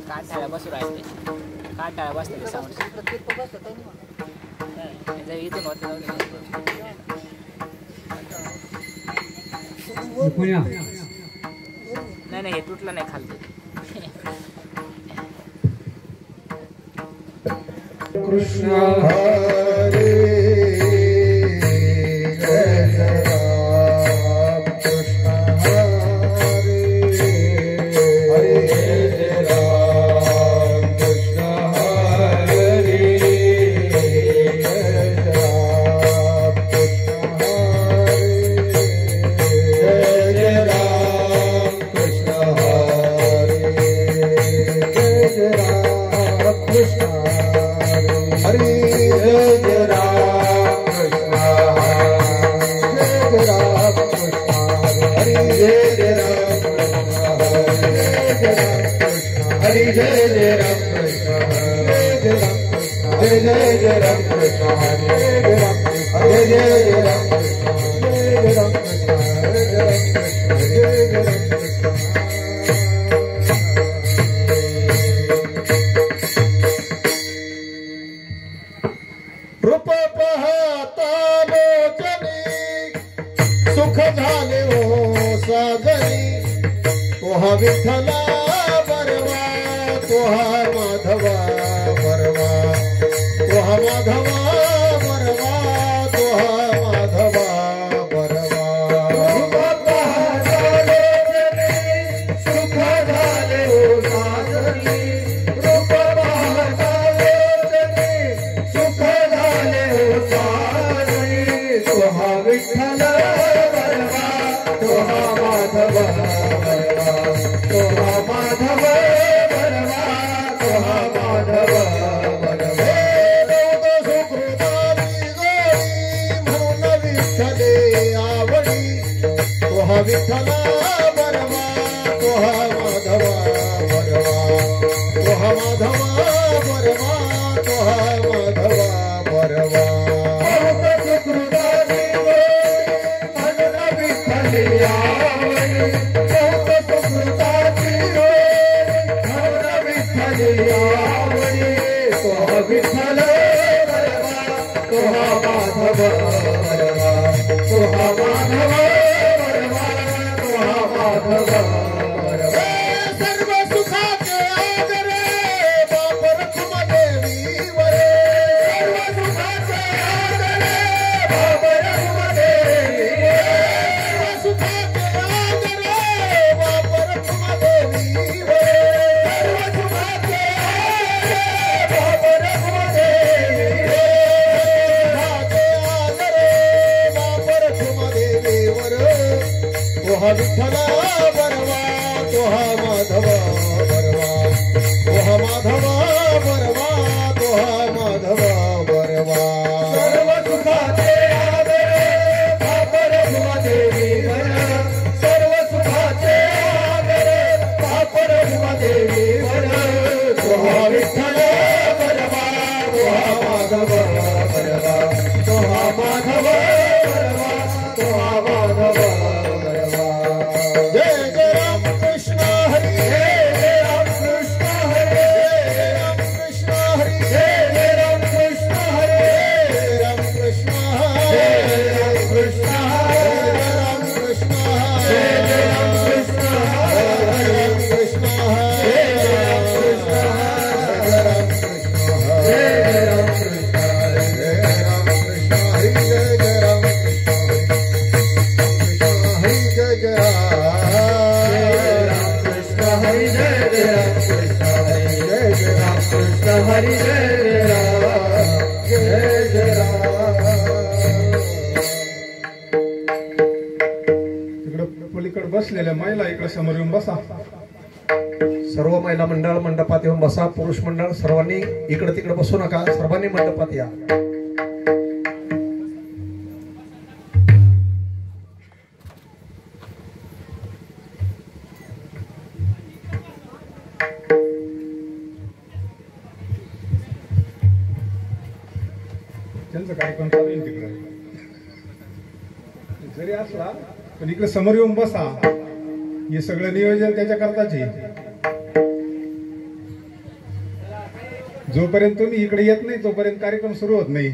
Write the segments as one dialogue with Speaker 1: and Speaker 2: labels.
Speaker 1: कांटाळा बसू राहिले कांटाळा बसले साऊंड इथून होत नाही हे तुटलं नाही खालते
Speaker 2: कृष्ण हरे विठ्ठला बरवा तोहा माधवा बरवा तोहा माधवा बरवा तोहा माधवा बरवा सुख झाले हो साजनी रूप पाहताले सुख झाले हो साजनी तोहा विठ्ठला बरवा तोहा माधवा माधव बरवा तोहा माधव बरवा सुकृताली गोडी म्हणून विठ्ठले आवडी तोहा विठ्ठला बरवा तोहा माधवा बरवा तोहा माधवा बरवा तोहा माधवा बरवा सुकृताली गोडी म्हणून विठ्ठले आवडी विठ्ठल बरवा तोहा माधव बरवा तोहा माधव बरवा तोहा माधव बरवा सर्व सुखाचे आदरे बाप रखुमदेवी वरे सर्व सुखाचे आदरे बाप रखुमदेवी सर्व सुखाचे आदरे बाप रखुमदेवी वरे तोहा विठ्ठला बरवा तोहा माधवा बरवा तोहा माधवा बरवा तोहा माधवा बरवा सर्व सुखाचे आदरे बाप रखुमदेवी वर सर्व सुखाचे आदरे बाप रखुमदेवी वर तोहा विठ्ठला बरवा तोहा माधवा बरवा तोहा माधवा बरवा तोहा माधवा हरि जय राम जय जय तिकडे पलीकडे बसलेल्या महिला इकडे समोर येऊन बसा सर्व महिला मंडळ मंडपात येऊन बसा पुरुष मंडळ सर्वांनी इकडे तिकडे बसू नका सर्वांनी मंडपात या त्यांचा कार्यक्रम चालू आहे तिकडे जरी असला पण इकडे समोर येऊन बसा. हे सगळं नियोजन त्याच्या करताचे. जोपर्यंत तुम्ही इकडे येत नाही तोपर्यंत कार्यक्रम सुरू होत नाही.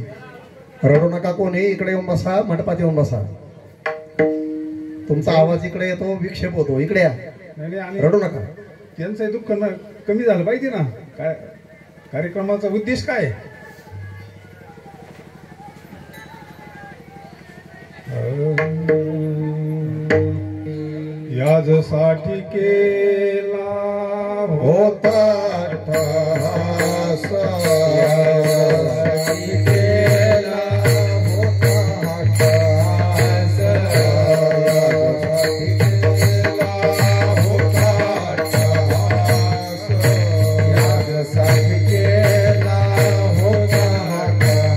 Speaker 2: रडू नका कोणी, इकडे येऊन बसा, मंडपात येऊन बसा. तुमचा आवाज इकडे येतो, विक्षेप होतो. इकडे या, रडू नका. त्यांचं दुःख कमी झालं पाहिजे ना. काय कार्यक्रमाचा उद्देश काय? याजसाठी केला होता ठास, याजसाठी केला होता ठास, याजसाठी केला होता ठास, याजसाठी केला होता ठास.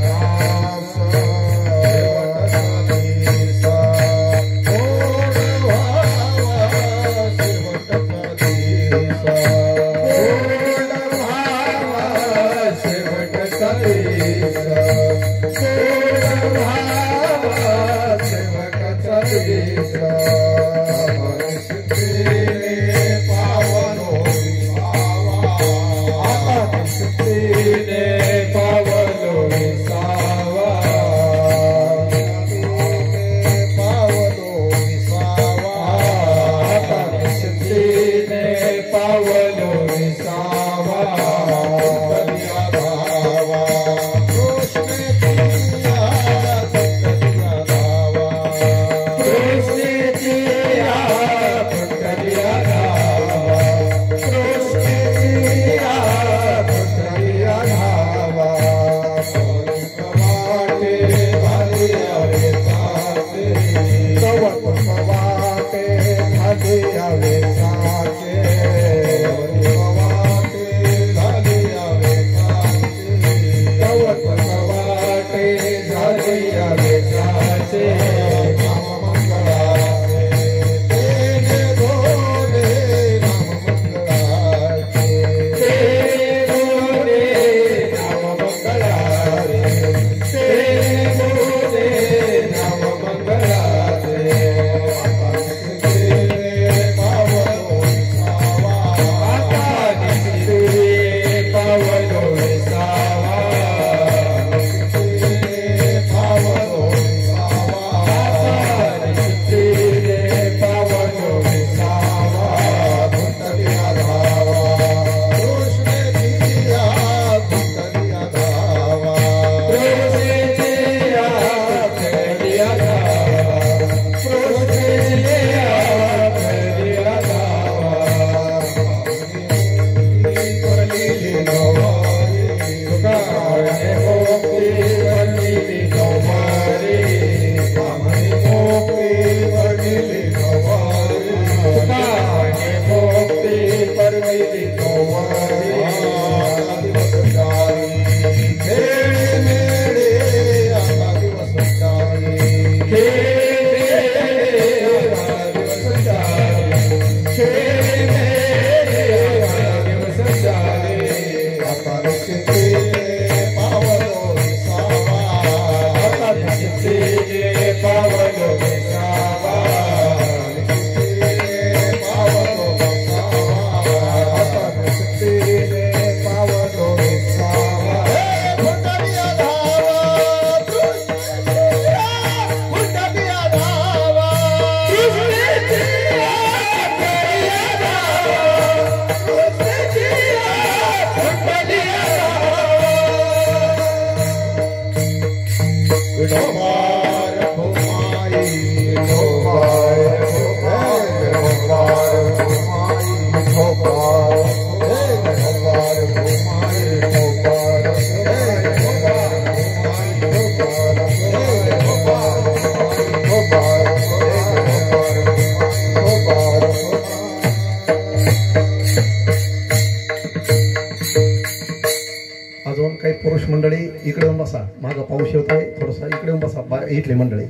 Speaker 2: काही पुरुष मंडळी इकडे येऊन बसा. मागं पाऊस येतोय थोडसा, इकडे येऊन बसा. इथली मंडळी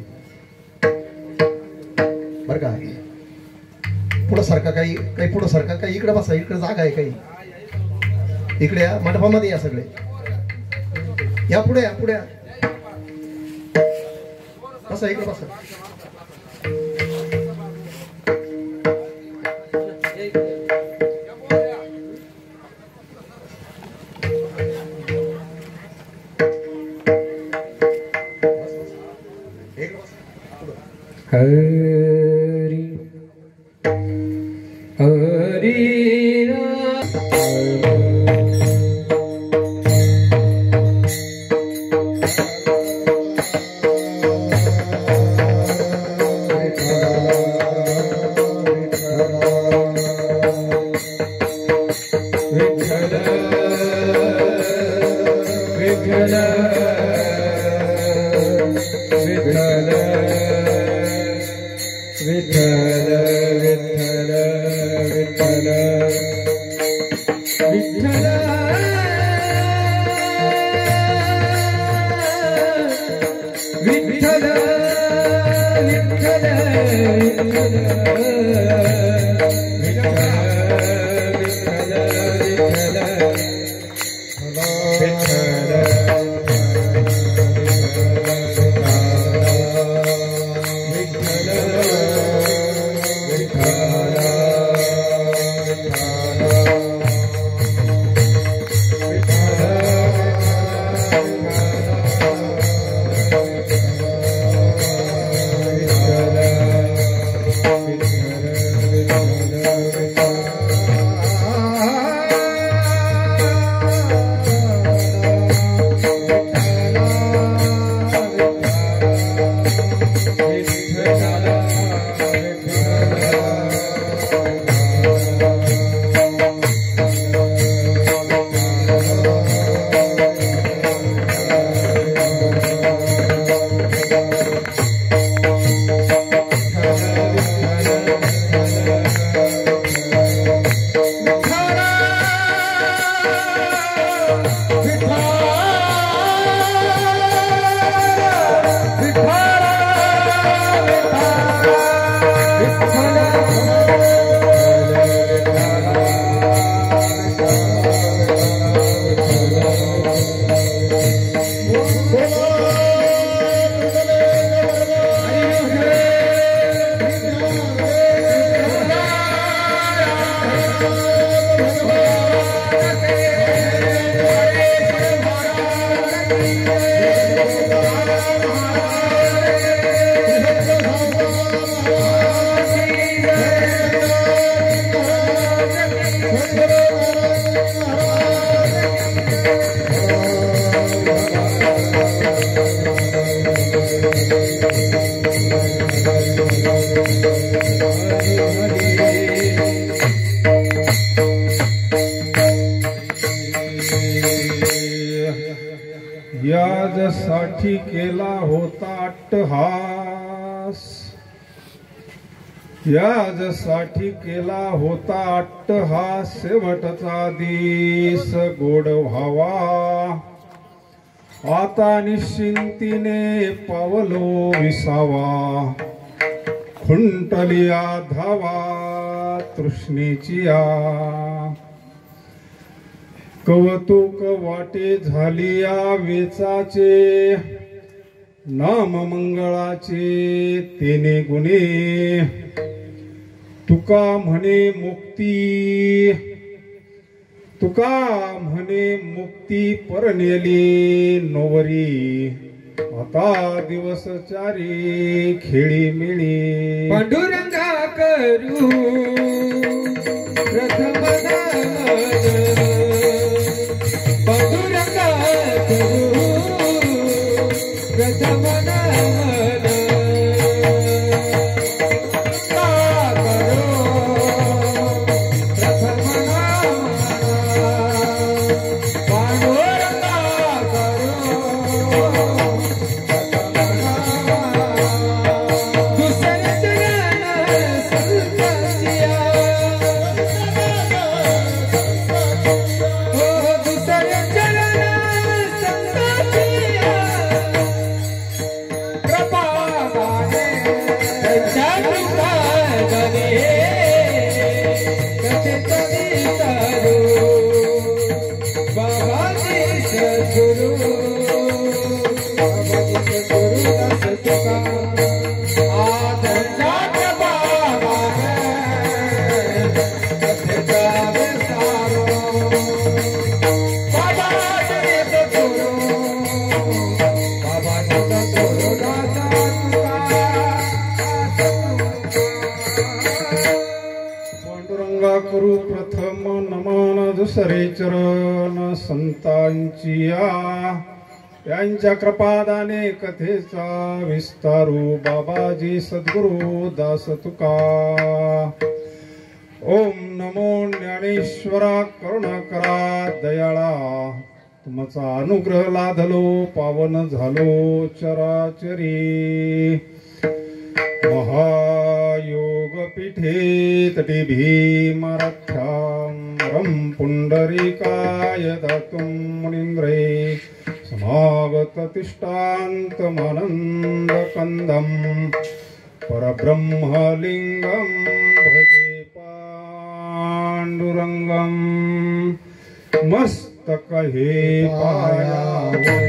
Speaker 2: बर का, पुढं सारखा काही काही पुढं सारखा काही इकडे बसा. इकडे जागा आहे काही, इकडे या मंडपामध्ये या. सगळे या पुढे, या पुढे बसा. इकडे बसा. हरी हरी याजसाठी केला होता अट्टहास, याजसाठी केला होता अट्टहास, शेवटचा दिस गोड व्हावा, आता निश्चिंतीने पावलो विसावा, खुंटलिया धावा तृष्णेची आ, कौतुक वाटे झालिया वेचाचे, नाम मंगळाचे तेने गुणे, तुका म्हणे मुक्ती, तुका म्हणे मुक्ती परनेली नोवरी, आता दिवस चारी खेळी मिळी,
Speaker 3: पांडुरंगा करू प्रथम पांडुरंगा करू प्रथम
Speaker 2: पसरे चरण संतांची यांच्या कृपादाने कथेचा विस्तारू बाबाजी सद्गुरु दास तुका। ओम नमो ज्ञानेश्वरा करुणाकरा दयाळा तुमचा अनुग्रह लाधलो पावन झालो चराचरी। महायोग पीठे तटे भीमाराध्यां पुंडरीकाय दातुं मुनीन्द्रे समागत तिष्ठान्तमानन्द कंदं परब्रह्मलिंगं भजे पांडुरंगं। मस्तक हे पायावरे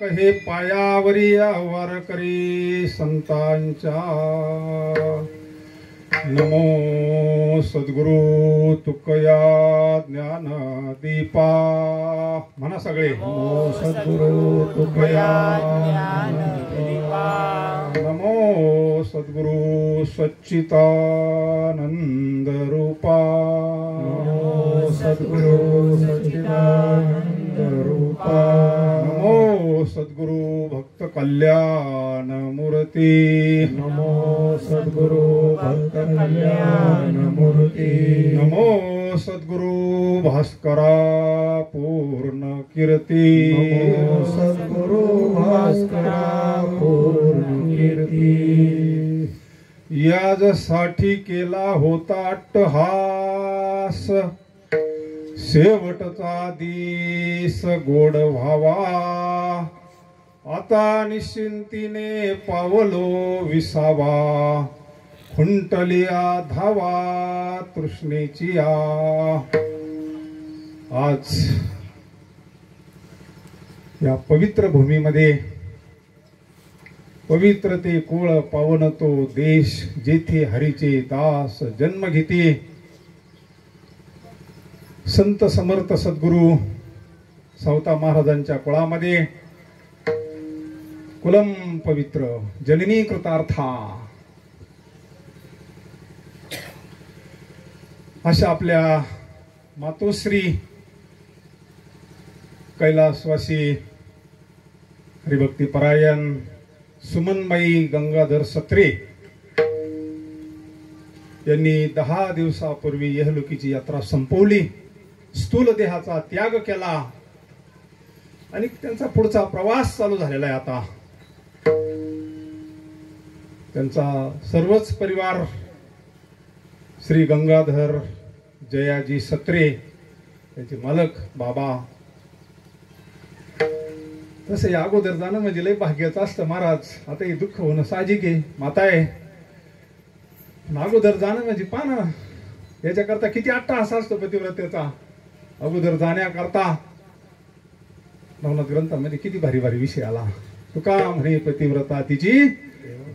Speaker 2: हे पायावरी वारकरी संतांच्या। नमो सद्गुरु तुकया ज्ञान दीपा म्हणा सगळे। नमो सद्गुरु तुकया ज्ञान दीपा। नमो सद्गुरु सच्चिदानंद रूपा। नमो सद्गुरु सच्चिदानंद रूपा। नमो सद्गुरु भक्त कल्याण मूर्ति। नमो सद्गुरु भक्त कल्याण मूर्ति। नमो सद्गुरु भास्करा पूर्ण कीर्ति। नमो सद्गुरु भास्करा पूर्ण कीर्ति। याजसाठी केला होता अट्टहास शेवटचा दिस गोड व्हावा। आता निश्चिंतीने पावलो विसावा खुंटलिया धावा तृष्णेची आज या पवित्र भूमीमध्ये पवित्र ते कुळ पावन तो देश जेथे हरीचे दास जन्म घेते। संत समर्थ सद्गुरु सावता महाराजांच्या कुळामध्ये कुलम पवित्र जननी कृतार्था अशा आपल्या मातोश्री कैलासवासी हरिभक्ती परायण सुमनबाई गंगाधर सत्रे यांनी 10 दिवसापूर्वी यहलोकीची यात्रा संपवली। स्थूल देहाचा त्याग केला आणि त्यांचा पुढचा प्रवास चालू झालेला आहे। आता त्यांचा सर्वच परिवार श्री गंगाधर जयाजी सत्रे त्यांचे मालक बाबा। तसे अगोदर जाणं म्हणजे लय भाग्याचं असतं महाराज। आता हे दुःख होणं साहजिक आहे, माता आहे। अगोदर जाणं म्हणजे पाना याच्याकरता किती अट्टहास असतो पतिव्रतेचा। अगोदर जाण्याकरता नवनाथ ग्रंथामध्ये किती भारी भारी विषय आला। तुका म्हणे पतिव्रता तिची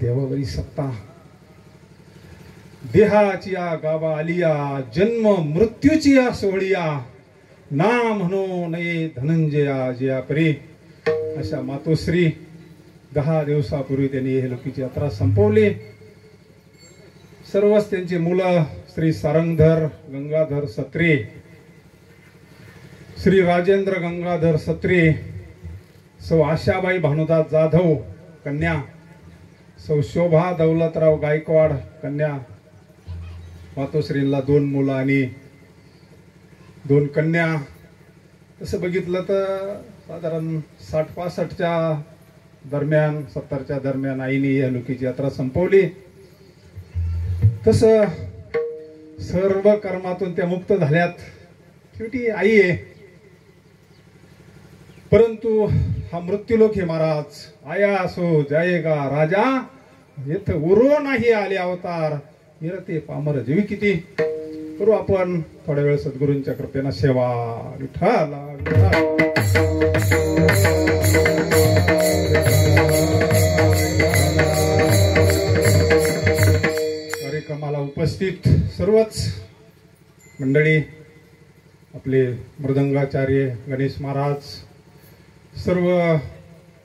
Speaker 2: देवावरी सत्ता। देहाची गावा आलिया जन्म मृत्यूची सोहळिया ना म्हणो नये धनंजया जया परे। अशा मातोश्री 10 दिवसापूर्वी त्यांनी हे लोकीची यात्रा संपवली। सर्वच त्यांचे मुलं श्री सारंगधर गंगाधर सत्रे, श्री राजेंद्र गंगाधर सत्रे सौ आशाबाई भानुदास जाधव कन्या, सौ शोभा दौलतराव गायकवाड कन्या. मातोश्रींना 2 मुलं आणि 2 कन्या. तसं बघितलं तर साधारण 60-65च्या दरम्यान, 70च्या दरम्यान आईने या लोकीची यात्रा संपवली. तसं सर्व कर्मातून त्या मुक्त झाल्यात. शेवटी आई आहे. परंतु हा मृत्यूलोक हे महाराज, आया सो जायेगा राजा, येथ उरो नाही आले अवतार, निरते पामर जीवी किती. करू आपण थोड्या वेळ सद्गुरूंच्या कृपेनं सेवा. विठ्ठला विठ्ठला. कार्यक्रमाला उपस्थित सर्वच मंडळी, आपले मृदंगाचार्य गणेश महाराज, सर्व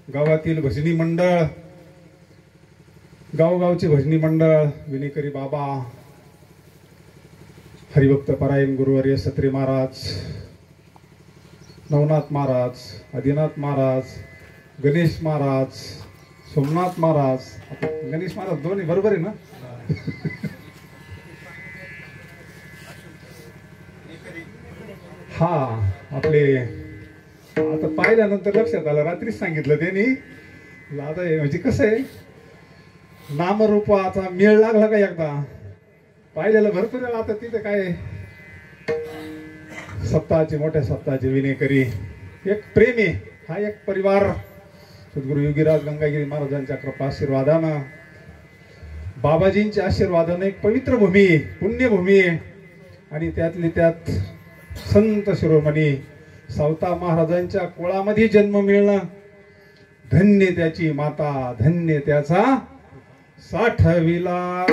Speaker 2: गावातील भजनी मंडळ, गावगावचे भजनी मंडळ, विनेकरी बाबा, हरिभक्त परायण गुरुवर्य सत्रे महाराज, नवनाथ महाराज, आदिनाथ महाराज, गणेश महाराज, सोमनाथ महाराज. गणेश महाराज दोन्ही बरोबर आहे ना? हा, आपले आता पाहिल्यानंतर लक्षात आलं, रात्रीच सांगितलं त्यांनी. आता म्हणजे कसं आहे, नामरूपाचा मेळ लागला का एकदा पाहिलेलं भरपूर वेळा. आता तिथे काय सप्ताहाचे, मोठ्या सप्ताहाचे विनेकरी एक प्रेम आहे. हा एक परिवार सद्गुरू योगीराज गंगागिरी महाराजांच्या कृपा आशीर्वादानं, बाबाजींच्या आशीर्वादानं एक पवित्र भूमी, पुण्यभूमी आहे. आणि त्यातली त्यात संत शिरोमणी सावता महाराजांच्या कुळामध्ये जन्म मिळणं, धन्य त्याची माता, धन्य त्याचा साठविला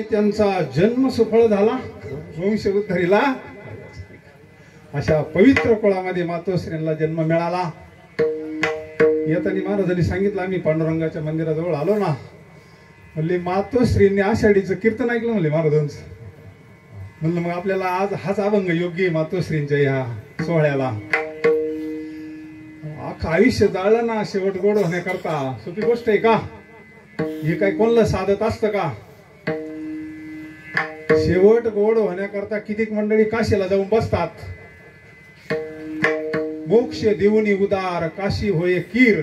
Speaker 2: त्यांचा जन्म सुफळ झाला, वंश उद्धरीला. अशा पवित्र कुळामध्ये मातोश्रींना जन्म मिळाला. येताना महाराजांनी सांगितलं, आम्ही पांडुरंगाच्या मंदिराजवळ आलो ना, म्हणले मातोश्रींनी आषाढीचं कीर्तन ऐकलं म्हणले महाराजांचं. म्हणलं मग आपल्याला आज हाच अभंग योग्य मातोश्रींच्या या सोहळ्याला. अख्खं आयुष्य जाळलं ना शेवट गोड होण्याकरता. सोपी गोष्ट आहे का? हे काय कोणला साधत असतं का? शेवट गोड होण्याकरता कितीक मंडळी काशीला जाऊन बसतात. मोक्ष देऊनी उदार काशी होय कीर,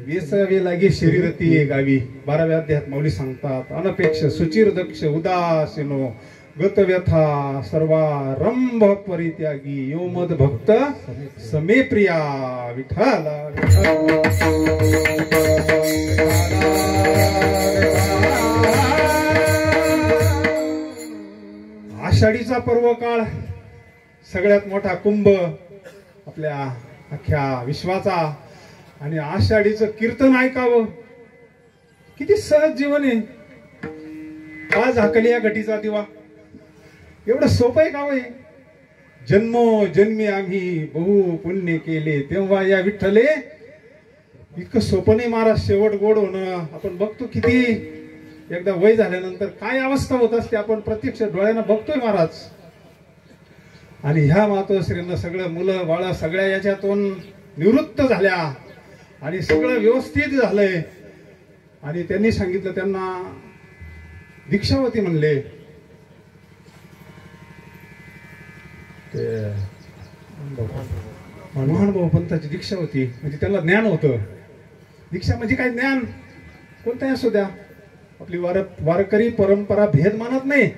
Speaker 2: वेसावे लागे शरीर ती गावी. 12व्या अध्यायात माऊली सांगतात, अनपेक्ष सुचिर दक्ष उदासीनो गत व्यथा सर्वारंभ परित्यागी यो मद भक्त समे प्रिया. विठ्ठला आषाढीचा पर्व काळ, सगळ्यात मोठा कुंभ आपल्या अख्ख्या विश्वाचा. आणि आषाढीचं कीर्तन ऐकावं, किती सहज जीवन आहे. आज झाकली या घटीचा दिवा, एवढं सोपं आहे का होय? जन्मोजन्मी आम्ही बहु पुण्य केले, तेव्हा या विठ्ठले इतकं सोपं नाही महाराज शेवट गोड होणं. आपण बघतो किती एकदा वय झाल्यानंतर काय अवस्था होत असते, आपण प्रत्यक्ष डोळ्यानं बघतोय महाराज. आणि ह्या मातोश्रींना सगळं मुलं बाळ सगळ्या याच्यातून निवृत्त झाल्या आणि सगळं व्यवस्थित झालंय. आणि त्यांनी सांगितलं, त्यांना दीक्षावती म्हणले. ते महानुभाव पंथाची दीक्षा होती, म्हणजे त्यांना ज्ञान होतं. दीक्षा म्हणजे काय, ज्ञान कोणताही असू द्या, आपली वारकरी परंपरा भेद मानत नाही.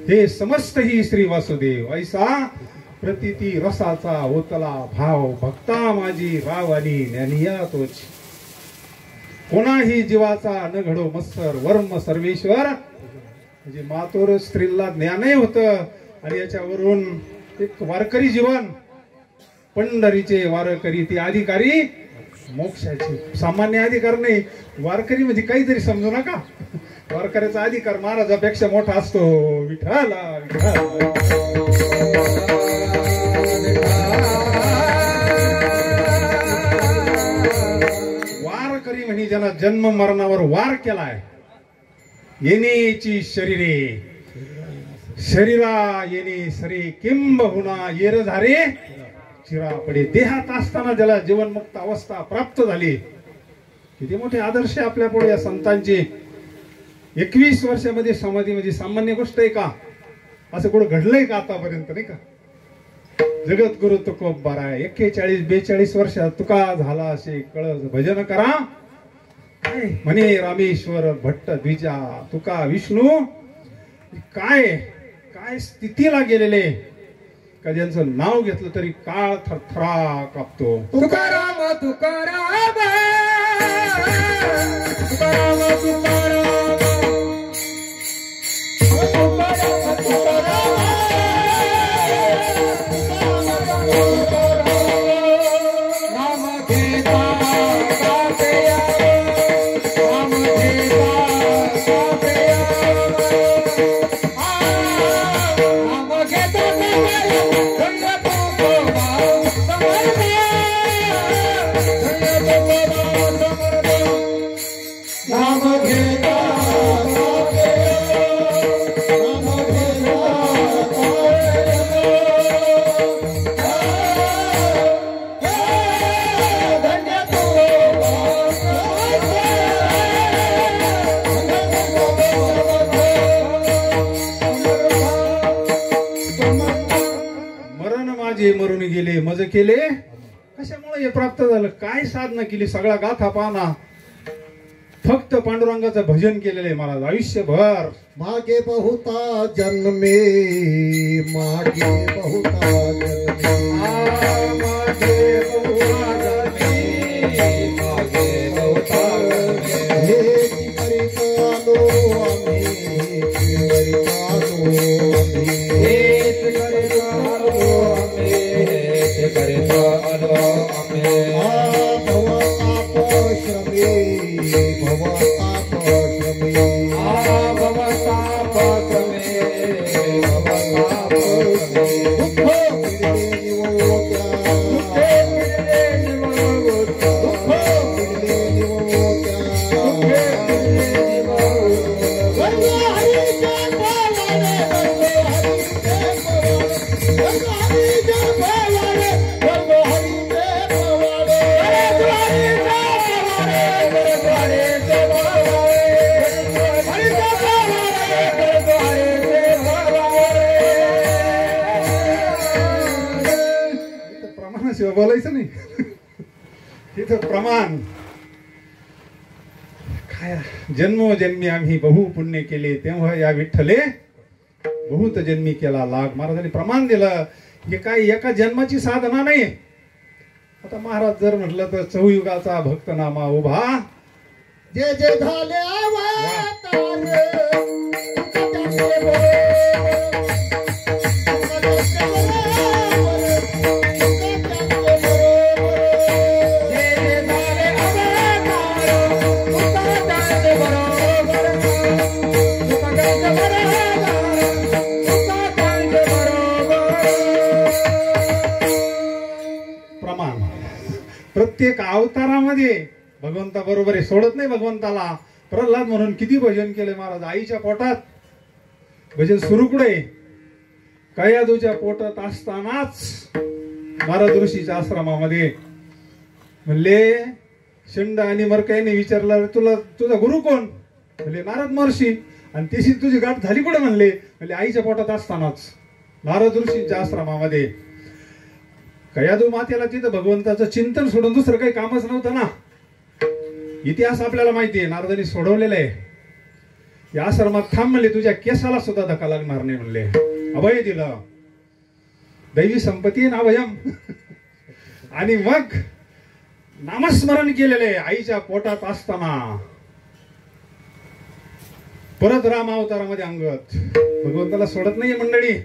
Speaker 2: हे समस्त ही श्री वासुदेव ऐसा प्रतिती रसाचा ओतला भाव, भक्ता माझी राव आणि ज्ञानिया तोच. कोणाही जीवाचा न घडो मत्सर वर्म सर्वेश्वर. म्हणजे मातोर स्त्रीला ज्ञानही होतं आणि याच्यावरून एक वारकरी जीवन, पंढरीचे वारकरी ती अधिकारी मोक्षाचे. सामान्य अधिकार नाही, वारकरी म्हणजे काहीतरी समजू नका. वारकऱ्याचा अधिकार महाराजापेक्षा मोठा असतो. विठ्ठला विठ्ठला. वारकरी म्हणजे ज्यांना जन्म मरणावर वार केलाय. येणेची शरीरे शरीरा येणे सरे किंबहुना येर झारे चिरा पडे. देहात असताना ज्याला जीवनमुक्त अवस्था प्राप्त झाली. किती मोठे आदर्श आपल्या पुढे या संतांचे. 21 वर्षामध्ये समाधी म्हणजे सामान्य गोष्ट आहे का? असं कुठं घडलंय का आतापर्यंत? नाही का? जगद्गुरु तुकोबारा 41-42 वर्षात तुका झाला असे कळस भजन करा. काय म्हणे रामेश्वर भट्ट द्विजा तुका विष्णू. काय काय स्थितीला गेलेले का ज्यांचं नाव घेतलं तरी काळ थरथरा कापतो.
Speaker 3: तुकाराम तुकाराम तुकाराम तुकाराम
Speaker 2: मरून गेले मज केले. कशामुळे हे प्राप्त झालं? काय साधना केली? सगळा गाथा पाहना. फक्त पांडुरंगाचं भजन केलेलं आहे महाराज आयुष्यभर.
Speaker 4: मागे बहुता जन्मे मागे बहुता जन्मे
Speaker 3: मागे बहुता जन्मे मागे बहुता
Speaker 4: हे करीत आलो आम्ही करीत आलो आम्ही
Speaker 3: हेच करीत आलो आम्ही हेच करीत आलो आम्ही
Speaker 4: भवताप श्रमे भवताप श्रमे
Speaker 3: भवताप क्रमे भवताप क्रमे
Speaker 4: दुःख पिडले निवोत्या दुःख पिडले निवोत्या
Speaker 2: प्रमाणाशिवाय बोलायचं नाही. तिथं प्रमाण काय? जन्मोजन्मी आम्ही बहु पुण्य केले तेव्हा या विठ्ठले बहुत जन्मी केला लाग. महाराजांनी प्रमाण दिलं. हे काय एका जन्माची साधना नाही. आता महाराज जर म्हटलं तर चौयुगाचा भक्तनामा उभा.
Speaker 4: जे जे झाले अवतार
Speaker 2: प्रमाण प्रत्येक अवतारामध्ये भगवंता बरोबर आहे. सोडत नाही भगवंताला. प्रल्हाद म्हणून किती भजन केले महाराज. आईच्या पोटात भजन सुरू कुठे? कयादूच्या पोटात असतानाच नारद ऋषीच्या आश्रमामध्ये म्हणले शंड आणि मरकाईने विचारलं तुला तुझा गुरु कोण? म्हणले नारद महर्षी. आणि त्याशी तुझी गाठ झाली कुठे? म्हणले आईच्या पोटात असतानाच नारद ऋषीच्या आश्रमामध्ये. कयादू मातेला तिथं भगवंताचं चिंतन सोडून दुसरं काही कामच नव्हतं ना. इतिहास आपल्याला माहिती आहे, नारदांनी सोडवलेला आहे. या आश्रमात थांब म्हणले, तुझ्या केसाला सुद्धा धक्का लागणार नाही म्हणले. अभय दिलं, दैवी संपत्ती ना अभयम. आणि मग नामस्मरण केलेले आईच्या पोटात असताना. परत राम अवतारामध्ये अंगत भगवंताला सोडत नाहीये मंडळी.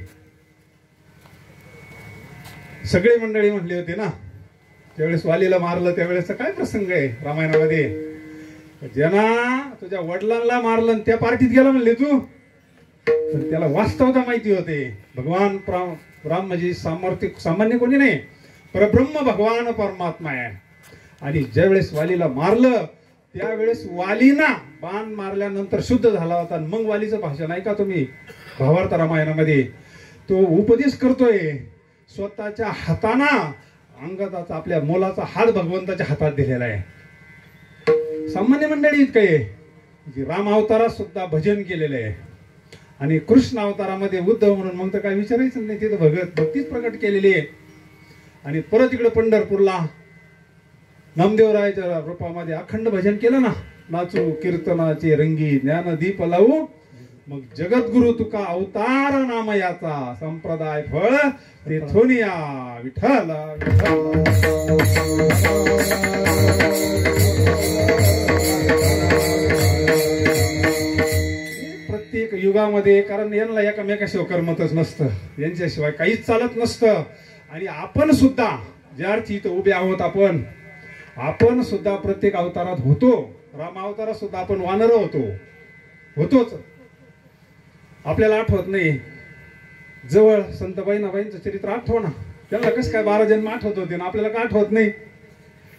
Speaker 2: सगळी मंडळी म्हणली होती ना त्यावेळेस वालीला मारलं त्यावेळेस काय प्रसंग आहे रामायणामध्ये. ज्यांना तुझ्या वडिलांना मारलं त्या पार्टीत गेला म्हणले तू. तर त्याला वास्तवता माहिती होते. भगवान राम म्हणजे सामान्य कोणी नाही, परब्रह्म भगवान परमात्मा आहे. आणि ज्यावेळेस वालीला मारलं त्यावेळेस वालीना बाण मारल्यानंतर शुद्ध झाला होता. मग वालीचं भाषण ऐका तुम्ही भावार्थ रामायणामध्ये. तो उपदेश करतोय स्वतःच्या हाताना अंगदाचा, आपल्या मोलाचा हात भगवंताच्या हातात दिलेला आहे. सामान्य मंडळी इतकं आहे की राम अवतारात सुद्धा भजन केलेलं आहे. आणि कृष्ण अवतारामध्ये उद्धव म्हणून मग तर काय विचारायचं नाही, तिथं भक्तीच प्रकट केलेली आहे. आणि परत इकडे पंढरपूरला नामदेवरायाच्या रूपामध्ये अखंड भजन केलं ना. नाचू कीर्तनाचे रंगी ज्ञान दीप लावू, मग जगद्गुरु तुका अवतार नाम याचा संप्रदाय फळ ते थोनिया विठ्ठल. प्रत्येक युगामध्ये, कारण यांना एकामेकाशिवाय करमतच नसतं, यांच्याशिवाय काहीच चालत नसतं. आणि आपण सुद्धा ज्या अर्थी इथं उभे आहोत, आपण सुद्धा प्रत्येक अवतारात होतो. राम अवतारात सुद्धा आपण वानर होतोच. आपल्याला आठवत नाही. जवळ संत बहिणाबाईंचं चरित्र आठव ना. त्यांना कसं काय 12 जन्म आठवत होते ना, आपल्याला काय आठवत नाही.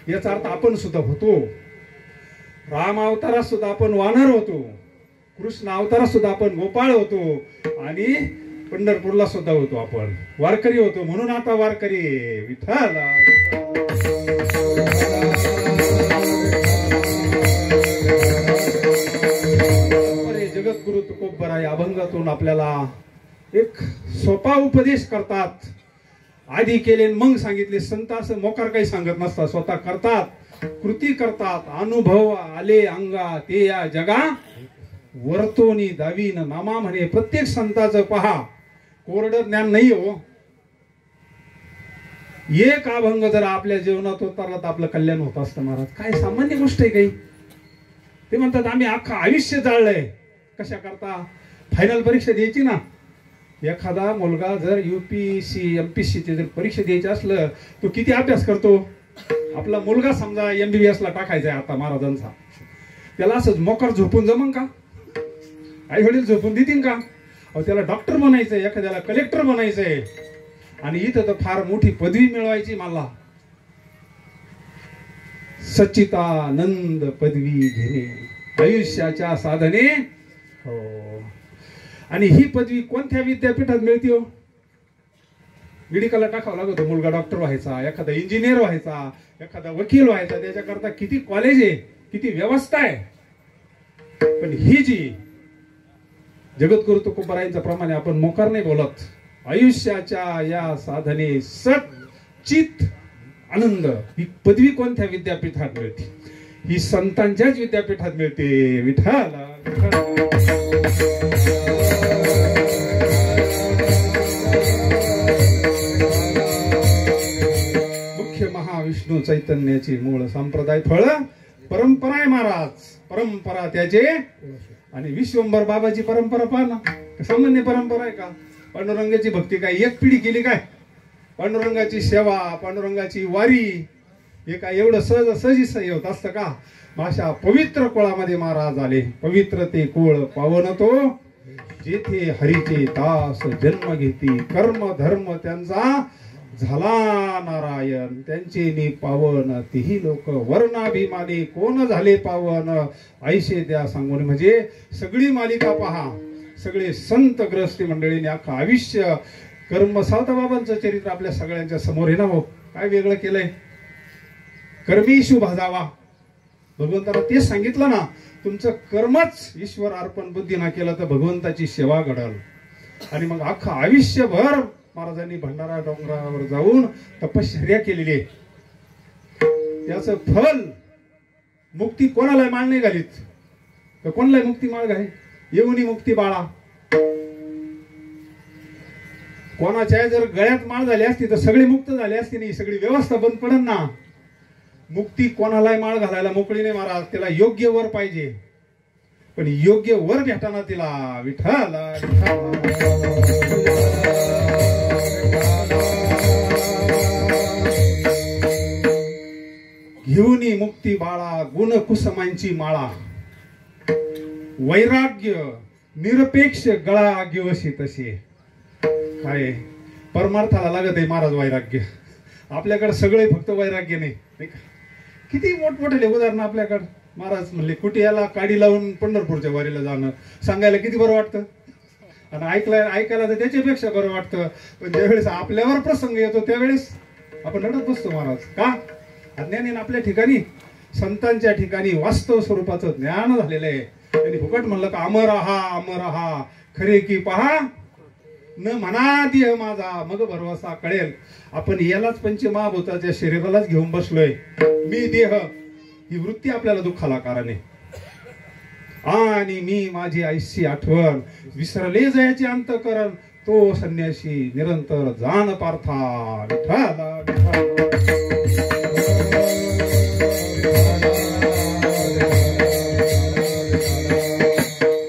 Speaker 2: याचा अर्थ आपण सुद्धा होतो. राम अवतारात सुद्धा आपण वानर होतो, कृष्ण अवतारात सुद्धा आपण गोपाळ होतो, आणि पंढरपूरला सुद्धा होतो आपण वारकरी होतो. म्हणून आता वारकरी विठ्ठल. जगद्गुरु तुकोबराय अभंगातून आपल्याला एक सोपा उपदेश करतात. आधी केले मग सांगितले. संत असं मोकार काही सांगत नसतात, स्वतः करतात, कृती करतात. अनुभव आले अंगा ते या जगा वर्तोनी दावीन नामा म्हणे. प्रत्येक संताचं पहा कोरडं ज्ञान नाही हो. एक अभंग जर आपल्या जीवनात उतरला तर आपलं कल्याण होत असतं महाराज. काय सामान्य गोष्ट आहे काही. ते म्हणतात आम्ही अख्खं आयुष्य जाळलंय. कशा करता? फायनल परीक्षा द्यायची ना. एखादा मुलगा जर UPSC MPSC ची जर परीक्षा द्यायची असलं तो किती अभ्यास करतो. आपला मुलगा समजा MBBS ला टाकायचा आहे आता महाराजांचा, त्याला असंच मोकार झोपून जमन का? आई वडील झोपून देतील का? त्याला डॉक्टर बनायचंय, एखाद्याला कलेक्टर बनायचंय, आणि इथं तर फार मोठी पदवी मिळवायची मला, सच्चिदानंद पदवी घेणे आयुष्याच्या साधने. हो, आणि ही पदवी कोणत्या विद्यापीठात मिळते हो? मेडिकलला टाकावं लागतो. मुलगा डॉक्टर व्हायचा, एखादा इंजिनियर व्हायचा, एखादा वकील व्हायचा, त्याच्याकरता किती कॉलेज आहे, किती व्यवस्था आहे. पण ही जी जगद्गुरु तुकोबरायांच्या प्रमाणे आपण मोकार नाही बोलत. आयुष्याच्या या साधने सच्चित आनंद ही पदवी कोणत्या विद्यापीठात मिळते? ही संतांच्याच विद्यापीठात मिळते. विठ्ठल. मुख्य महाविष्णू चैतन्याची मूळ संप्रदाय फळ परंपरा आहे महाराज. परंपरा त्याचे. आणि विश्वंभर बाबाची परंपरा पहा ना, सामान्य परंपरा आहे का? पांडुरंगाची भक्ती काय एक पिढी केली काय? पांडुरंगाची सेवा, पांडुरंगाची वारी हे काय एवढं सहजी होत असतं का? अशा पवित्र कुळामध्ये महाराज आले. पवित्र ते कुळ पावन तो जेथे हरीचे दास जन्म घेती. कर्म धर्म त्यांचा झाला नारायण. त्यांचे नि पावन तेही लोक वर्णाभिमानी कोण झाले पावन. ऐशे द्या सांगून. म्हणजे सगळी मालिका पहा. सगळे संत ग्रस्ती मंडळीने अख्खा आयुष्य कर्म. सावताबाबांचं चरित्र आपल्या सगळ्यांच्या समोर आहे ना हो. काय वेगळं केलंय? कर्मीशु भाजावा. भगवंताला तेच सांगितलं ना, तुमचं कर्मच ईश्वर अर्पण बुद्धीना केलं तर भगवंताची सेवा घडल. आणि मग अख्खा आयुष्यभर महाराजांनी भंडारा डोंगरावर जाऊन तपश्चर्या केलेली आहे. त्याचं फल मुक्ती कोणाला माळ नाही घालीत तर कोणाला मुक्ती माळ घाले येऊनी मुक्ती बाळा. कोणाच्या जर गळ्यात माळ झाली असती तर सगळी मुक्त झाली असती नाही, सगळी व्यवस्था बंद पडन ना. मुक्ती कोणालाही माळ घालायला मोकळी नाही महाराज, त्याला योग्य वर पाहिजे. पण योग्य वर भेटाना तिला विठ्ठल घेऊनी मुक्ती बाळा गुण कुसमांची माळा. वैराग्य निरपेक्ष गळा घेवशी तसे. काय परमार्थाला लागत आहे महाराज वैराग्य. आपल्याकडे सगळे फक्त वैराग्य नाही. किती मोठमोठे उदाहरण आपल्याकडे. महाराज म्हणले कुठे याला काडी लावून पंढरपूरच्या वारीला जाणं सांगायला किती बरं वाटतं आणि ऐकायला तर त्याच्यापेक्षा बरं वाटतं. पण ज्यावेळेस आपल्यावर प्रसंग येतो त्यावेळेस आपण रडत बसतो महाराज. का अज्ञानी आपल्या ठिकाणी संतांच्या ठिकाणी वास्तव स्वरूपाचं ज्ञान झालेलं आहे. त्यांनी फुकट म्हणलं का अमर आहा खरे की पहा न म्हणा देह माझा मग भरवसा कळेल. आपण यालाच पंचमहाभूताच्या शरीरालाच घेऊन बसलोय. मी देह ही वृत्ती आपल्याला दुःखाला कारण आहे. आणि मी माझी आईची आठवण विसरले जयाचे अंतःकरण तो संन्यासी निरंतर जाण पार्था विठ्ठल.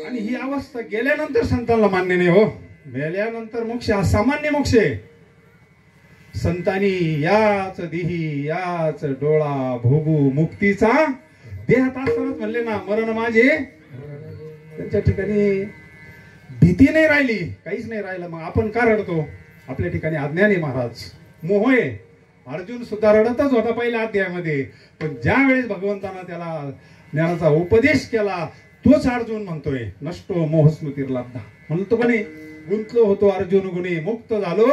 Speaker 2: आणि ही अवस्था गेल्यानंतर संतांना मान्य नाही हो. मेल्यानंतर मोक्ष हा सामान्य मोक्ष आहे. संतांनी याच देही याच डोळा भोगू मुक्तीचा देहात असतानाच म्हणले ना मरण माझे. त्यांच्या ठिकाणी भीती नाही राहिली, काहीच नाही राहिलं. मग आपण का रडतो? आपल्या ठिकाणी अज्ञानी महाराज मोह आहे. अर्जुन सुद्धा रडतच होता पहिल्या अध्यायामध्ये. पण ज्या वेळेस भगवंतानं त्याला ज्ञानाचा उपदेश केला तोच अर्जुन म्हणतोय नष्टो मोहस्मृतीर्लब्धा. म्हणतो पण गुंतलो होतो अर्जुन गुणे मुक्त झालो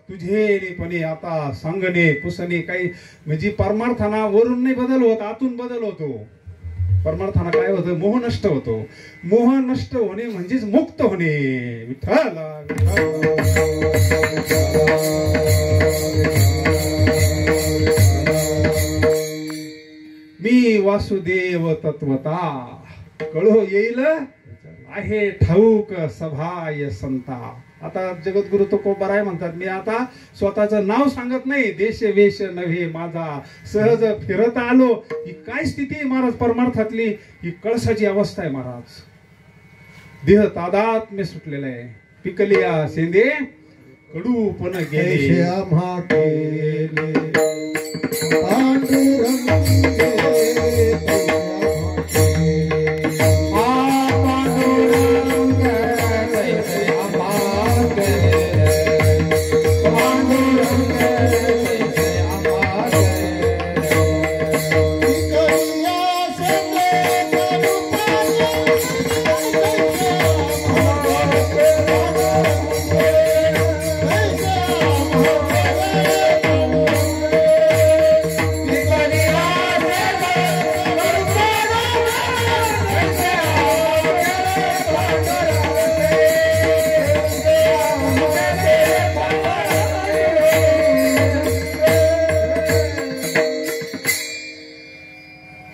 Speaker 2: तुझे पण आता सांगणे पुसणे. काही म्हणजे परमार्थाना वरून नाही बदल होत, आतून बदल होतो. परमार्थाना काय होतं? मोह नष्ट होतो. मोह नष्ट होणे म्हणजेच मुक्त होणे. विठ्ठल मी वासुदेव तत्वता कळो येईल आहे ठाऊक सभाय संता. आता जगद्गुरु तुकोबा राय म्हणतात मी आता स्वतःचं नाव सांगत नाही. देश वेश नव्हे माझा सहज फिरत आलो. ही काय स्थिती आहे महाराज परमार्थातली? ही कळसाची अवस्था आहे महाराज. देह तादात्म्य सुटलेला आहे. पिकलिया सेंदे कडू पण गेले
Speaker 4: आम्हा केले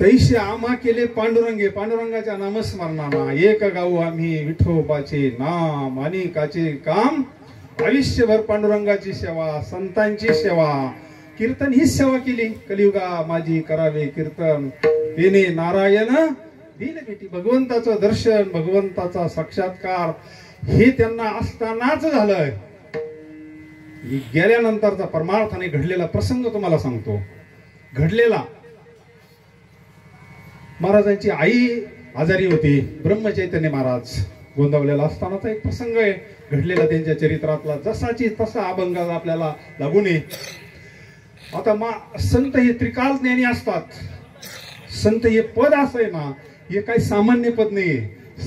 Speaker 2: तैसे आम्हा केले पांडुरंगे. पांडुरंगाच्या नामस्मरणाना एक गाऊ आम्ही विठोबाचे नाम अनेकाचे काम. आयुष्यभर पांडुरंगाची सेवा संतांची सेवा कीर्तन हीच सेवा केली. कलियुगा माझी करावे कीर्तन तेने नारायण दिल भेटी. भगवंताचं दर्शन भगवंताचा साक्षात्कार हे त्यांना असतानाच झालंय. गेल्यानंतरचा परमार्थाने घडलेला प्रसंग तुम्हाला सांगतो. घडलेला महाराजांची आई आजारी होती. ब्रह्मचैतन्य महाराज गोंदावलेला असतानाचा एक प्रसंग आहे घडलेला त्यांच्या चरित्रातला. जसाची तसा अभंग आपल्याला लागू नये. आता संत हे त्रिकाल ज्ञानी असतात. संत हे पद असं आहे ना हे काही सामान्य पद नाही.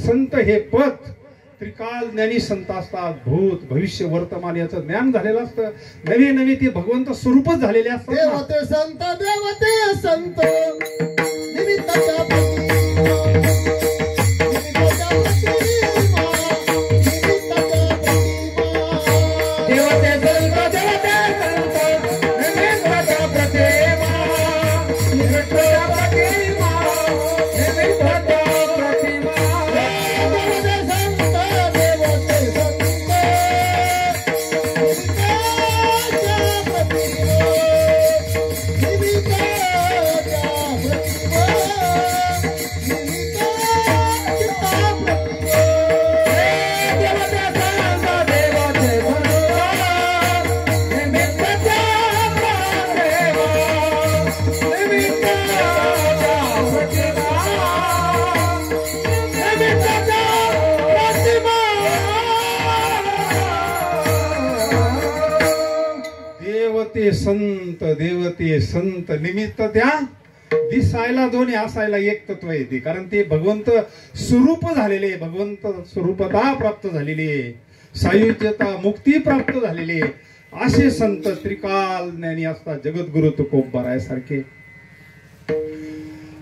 Speaker 2: संत हे पद त्रिकाल ज्ञानी संत असतात. भूत भविष्य वर्तमान याचं ज्ञान झालेलं असतं. नवे नवे ते भगवंत स्वरूपच झालेले असतात.
Speaker 4: देवते संत देवते संत निमित्ताच्या
Speaker 3: देवते
Speaker 2: देवते संत देवते संत निमित्त त्या दिसायला दोन्ही असायला एक तत्व येते. कारण ते भगवंत स्वरूप झालेले, भगवंत स्वरूपता प्राप्त झालेली आहे, सायुज्यता मुक्ती प्राप्त झालेली आहे. असे संत त्रिकाल ज्ञानी असतात, जगद्गुरु तुकोबारायासारखे.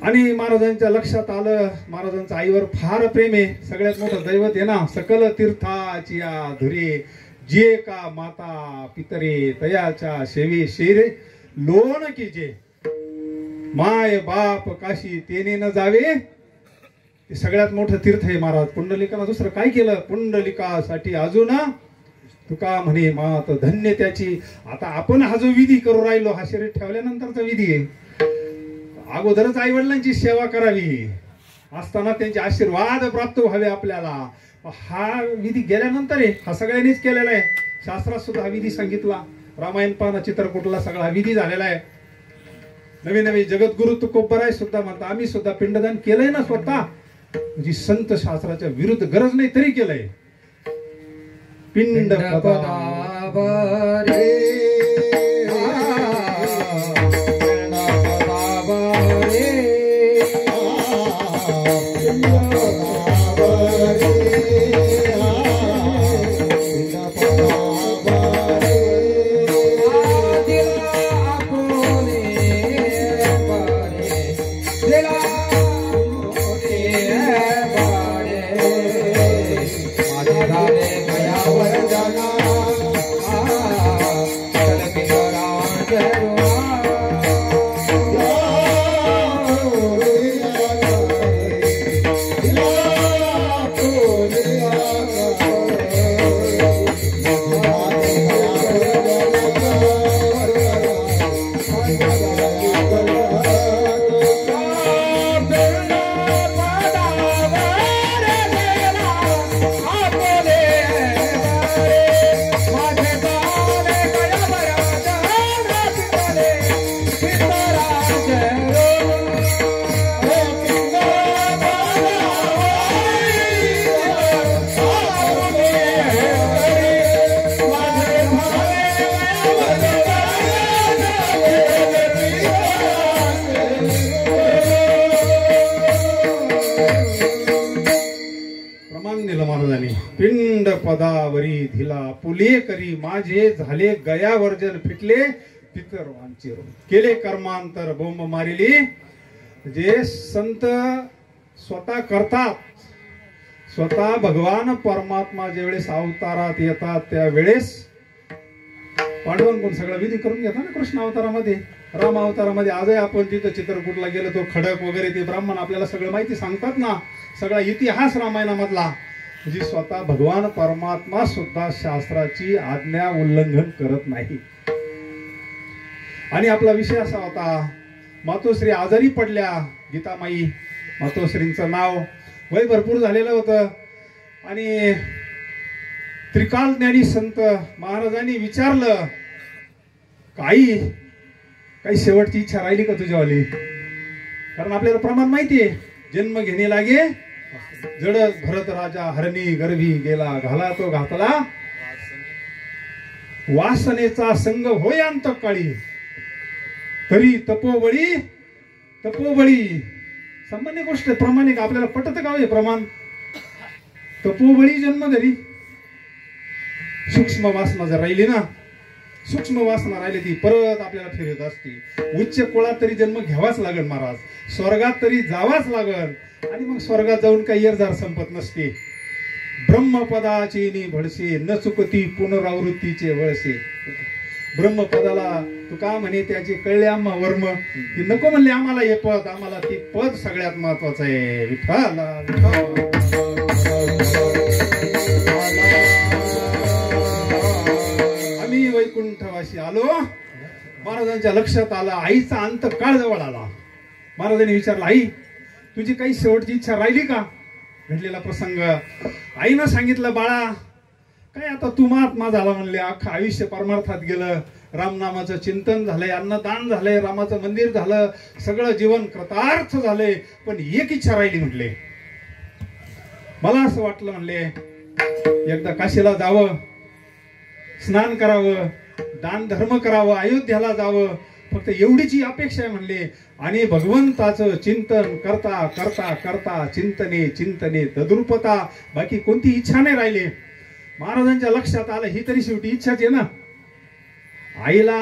Speaker 2: आणि महाराजांच्या लक्षात आलं, महाराजांचं आईवर फार प्रेम आहे. सगळ्यात मोठं दैवत आहे ना, सकल तीर्थाची धुरे जे का माता पितरे तयाच्या शेवी शेरे लोण की जे माय बाप काशी तेने न जावे. ते सगळ्यात मोठं तीर्थ आहे महाराज. पुंडलिकानं दुसरं काय केलं? पुंडलिकासाठी अजून तुका म्हणे मात धन्य त्याची. आता आपण हा जो विधी करू राहिलो, हा शरीर ठेवल्यानंतरचा विधी आहे. अगोदरच आई वडिलांची सेवा करावी, असताना त्यांचे आशीर्वाद प्राप्त व्हावे आपल्याला. हा विधी गेल्यानंतर आहे. हा सगळ्यांनीच केलेला आहे. शास्त्रात सुद्धा हा विधी सांगितला. रामायण पाहणं, चित्रकूटला सगळा विधी झालेला आहे. नवे नवे जगद्गुरु तुकोबाराय सुद्धा म्हणतात, आम्ही सुद्धा पिंडदान केलंय ना स्वतः. म्हणजे संत शास्त्राच्या विरुद्ध गरज नाही तरी केलंय. पिंड पदावरे पिंड पदावरी धिला पुले करी माझे झाले गया वर्जन फिटले पितरवांचे केले कर्मांतर बोंब मारिली. जे संत स्वतः करतात, स्वतः भगवान परमात्मा ज्यावेळेस अवतारात येतात त्यावेळेस पांडवांकडून सगळा विधी करून घेतात ना. कृष्ण अवतारामध्ये, राम अवतारामध्ये. आजही आपण जिथं चित्रकूटला गेलो तो खडक वगैरे ते ब्राह्मण आपल्याला सगळं माहिती सांगतात ना. सगळा इतिहास रामायणामधला. म्हणजे स्वतः भगवान परमात्मा सुद्धा शास्त्राची आज्ञा उल्लंघन करत नाही. आणि आपला विषय असा होता, मातोश्री आजारी पडल्या. गीतामाई मातोश्रींचं नाव, वय भरपूर झालेलं होतं. आणि त्रिकाल ज्ञानी संत महाराजांनी विचारलं, काही शेवटची इच्छा राहिली का तुझ्यावाली? कारण आपल्याला प्रमाण माहिती आहे, जन्म घेणे लागे जड भरत राजा हरणी गर्भी गेला घाला तो घातला वासनेचा संग होय अंतकाळी तरी तपोबळी सामान्य गोष्ट प्रामाणिक आपल्याला पटत का हे प्रमाण? तपोबळी जन्म धरी सूक्ष्म वासना जर राहिली ना, सूक्ष्म वासना राहिली ती परत आपल्याला फिरत असते. उच्च कुळात तरी जन्म घ्यावाच लागल महाराज, स्वर्गात तरी जावाच लागल. आणि मग स्वर्गात जाऊन काही येरझार संपत नसते. ब्रह्मपदाची नि भडसे न चुकती पुनरावृत्तीचे वळसे. ब्रह्मपदाला तू का म्हणे त्याचे कळले आम्हा वर्म, की नको म्हणले आम्हाला हे पद, आम्हाला ती पद सगळ्यात महत्वाचं आहे. विठ्ठला आम्ही वैकुंठवासी आलो. महाराजांच्या लक्षात आला, आईचा अंत काळ जवळ आला. महाराजांनी विचारलं, आई तुझी काही शेवटची इच्छा राहिली का? घडलेला प्रसंग. आईनं सांगितलं, बाळा काय आता तू महात्मा झाला म्हणले, अख्खं आयुष्य परमार्थात गेलं, रामनामाचं चिंतन झालंय, अन्नदान झालंय, रामाचं मंदिर झालं, सगळं जीवन कृतार्थ झालंय, पण एक इच्छा राहिली म्हणले. मला असं वाटलं म्हणले एकदा काशीला जावं, स्नान करावं, दान धर्म करावं, अयोध्याला जावं, फक्त एवढीची अपेक्षा आहे म्हणले. आणि भगवंताचं चिंतन करता करता करता चिंतने चिंतने तद्रुपता, बाकी कोणती इच्छा नाही राहिली. महाराजांच्या लक्षात आलं ही तरी शेवटी इच्छाच आहे ना. आईला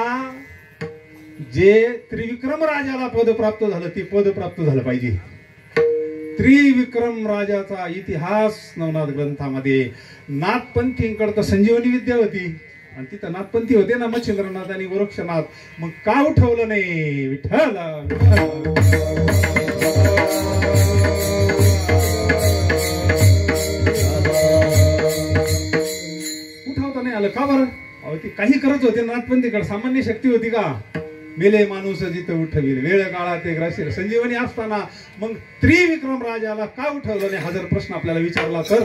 Speaker 2: जे त्रिविक्रम राजाला पद प्राप्त झालं ते पद प्राप्त झालं पाहिजे. त्रिविक्रम राजाचा इतिहास नवनाथ ग्रंथामध्ये. नाथपंथींकडे तर संजीवनी विद्या होती आणि तिथं नाथपंथी होते ना, मच्छिंद्रनाथ आणि गोरक्षनाथ. मग का उठवलं नाही? विठ्ठल उठवता नाही आलं का बरं? अहो ती काही करत होते नाथपंथीकडे, सामान्य शक्ती होती का? मेले माणूस जिथं उठविल, वेळ काळात एक राशील संजीवनी असताना मग त्रिविक्रम राजाला का उठवलं नाही हा जर प्रश्न आपल्याला विचारला तर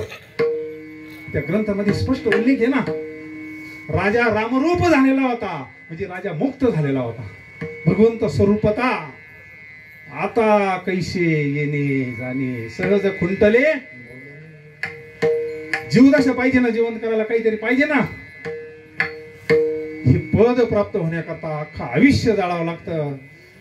Speaker 2: त्या ग्रंथामध्ये स्पष्ट उल्लेख आहे ना. राजा रामरूप झालेला होता, म्हणजे राजा मुक्त झालेला होता. भगवंत स्वरूपता आता कैसे येणे जाणे सहज खुंटले. जीवदशा पाहिजे ना, जिवंत करायला काहीतरी पाहिजे ना. हे पद प्राप्त होण्याकरता अख्खं आयुष्य जाळावं लागतं.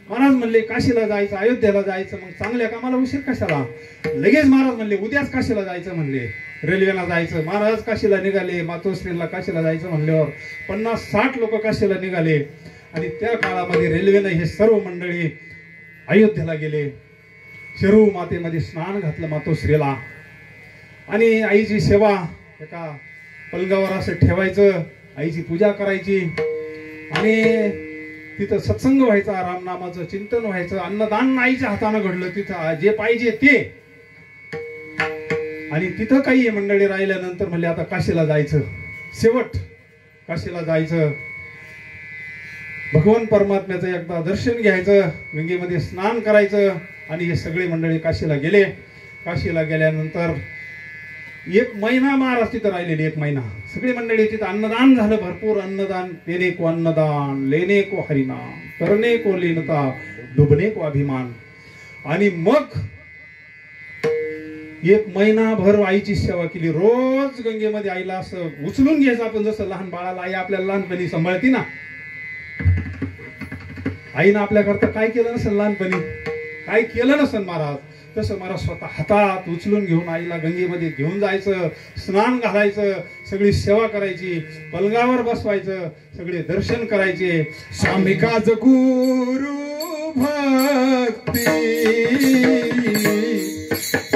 Speaker 2: महाराज म्हणले काशीला जायचं, अयोध्येला जायचं, मग चांगल्या कामाला उशीर कशाला? लगेच महाराज म्हणले उद्याच काशीला जायचं म्हणले, रेल्वेला जायचं. महाराज काशीला निघाले, मातोश्रीला काशीला जायचं म्हणल्यावर 50-60 लोक काशीला निघाले. आणि त्या काळामध्ये रेल्वेनं हे सर्व मंडळी अयोध्येला गेले. शिरू मातेमध्ये स्नान घातलं मातोश्रीला. आणि आईची सेवा एका पलंगावर असं ठेवायचं, आईची पूजा करायची आणि तिथं सत्संग व्हायचा, रामनामाचं चिंतन व्हायचं, अन्नदान आईच्या हातानं घडलं तिथं जे पाहिजे ते. आणि तिथं काही मंडळी राहिल्यानंतर म्हणले आता काशीला जायचं, शेवट काशीला जायचं, भगवान परमात्म्याचं एकदा दर्शन घ्यायचं, गंगेमध्ये स्नान करायचं. आणि हे सगळे मंडळी काशीला गेले. काशीला गेल्यानंतर 1 महिना महाराज तिथं राहिलेले. 1 महिना सगळी मंडळी तिथं अन्नदान झालं, भरपूर अन्नदान. देणे को अन्नदान, लेने को हरिनाम, करणे को लीनता, डुबणे को अभिमान. आणि मग 1 महिनाभर आईची सेवा केली. रोज गंगेमध्ये आईला असं उचलून घ्यायचं, आपण जसं लहान बाळाला आई आपल्याला लहानपणी सांभाळती ना. आईनं आपल्याकरता काय केलं नसेल लहानपणी, काय केलं नसेल महाराज, तसं मला स्वतः हातात उचलून घेऊन आईला गंगेमध्ये घेऊन जायचं, स्नान घालायचं, सगळी सेवा करायची, पलंगावर बसवायचं, सगळे दर्शन करायचे.
Speaker 3: स्वामी काज गुरु भक्ती,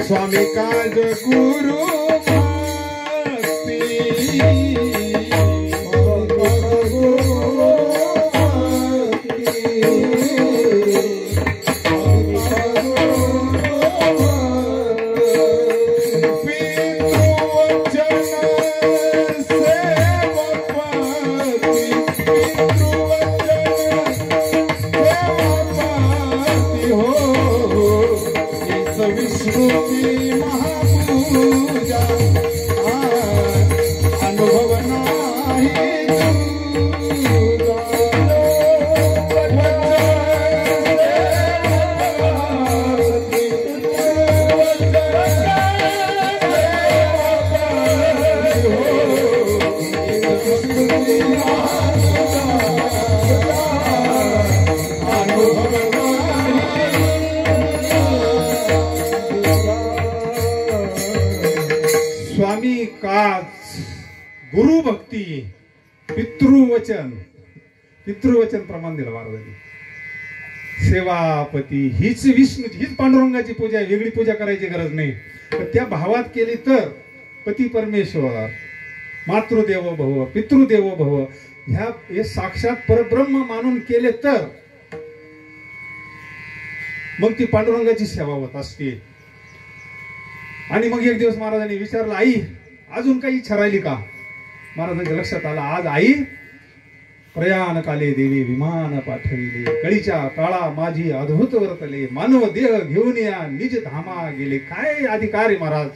Speaker 3: स्वामी काज गुरु भक्ती,
Speaker 2: स्वामी काज गुरु भक्ती पितृवचन. पितृवचन प्रमाण दिलं महाराजांनी. सेवापती हीच विष्णूची, हीच पांडुरंगाची पूजा आहे, वेगळी पूजा करायची गरज नाही. तर त्या भावात केली तर पती परमेश्वर, मातृदेवो भव, पितृदेवो भव, हे साक्षात परब्रह्म मानून केले तर मग ती पांडुरंगाची सेवा होत असते. आणि मग एक दिवस महाराजांनी विचारलं, आई अजून काही इच्छा राहिली का? महाराजांच्या लक्षात आलं, आज आई प्रयाण काले देवी विमान पाठविले, कळीच्या काळा माझी अद्भुत वर्तले, मानव देह घेऊन या निज धामा गेले. काय अधिकार आहे महाराज.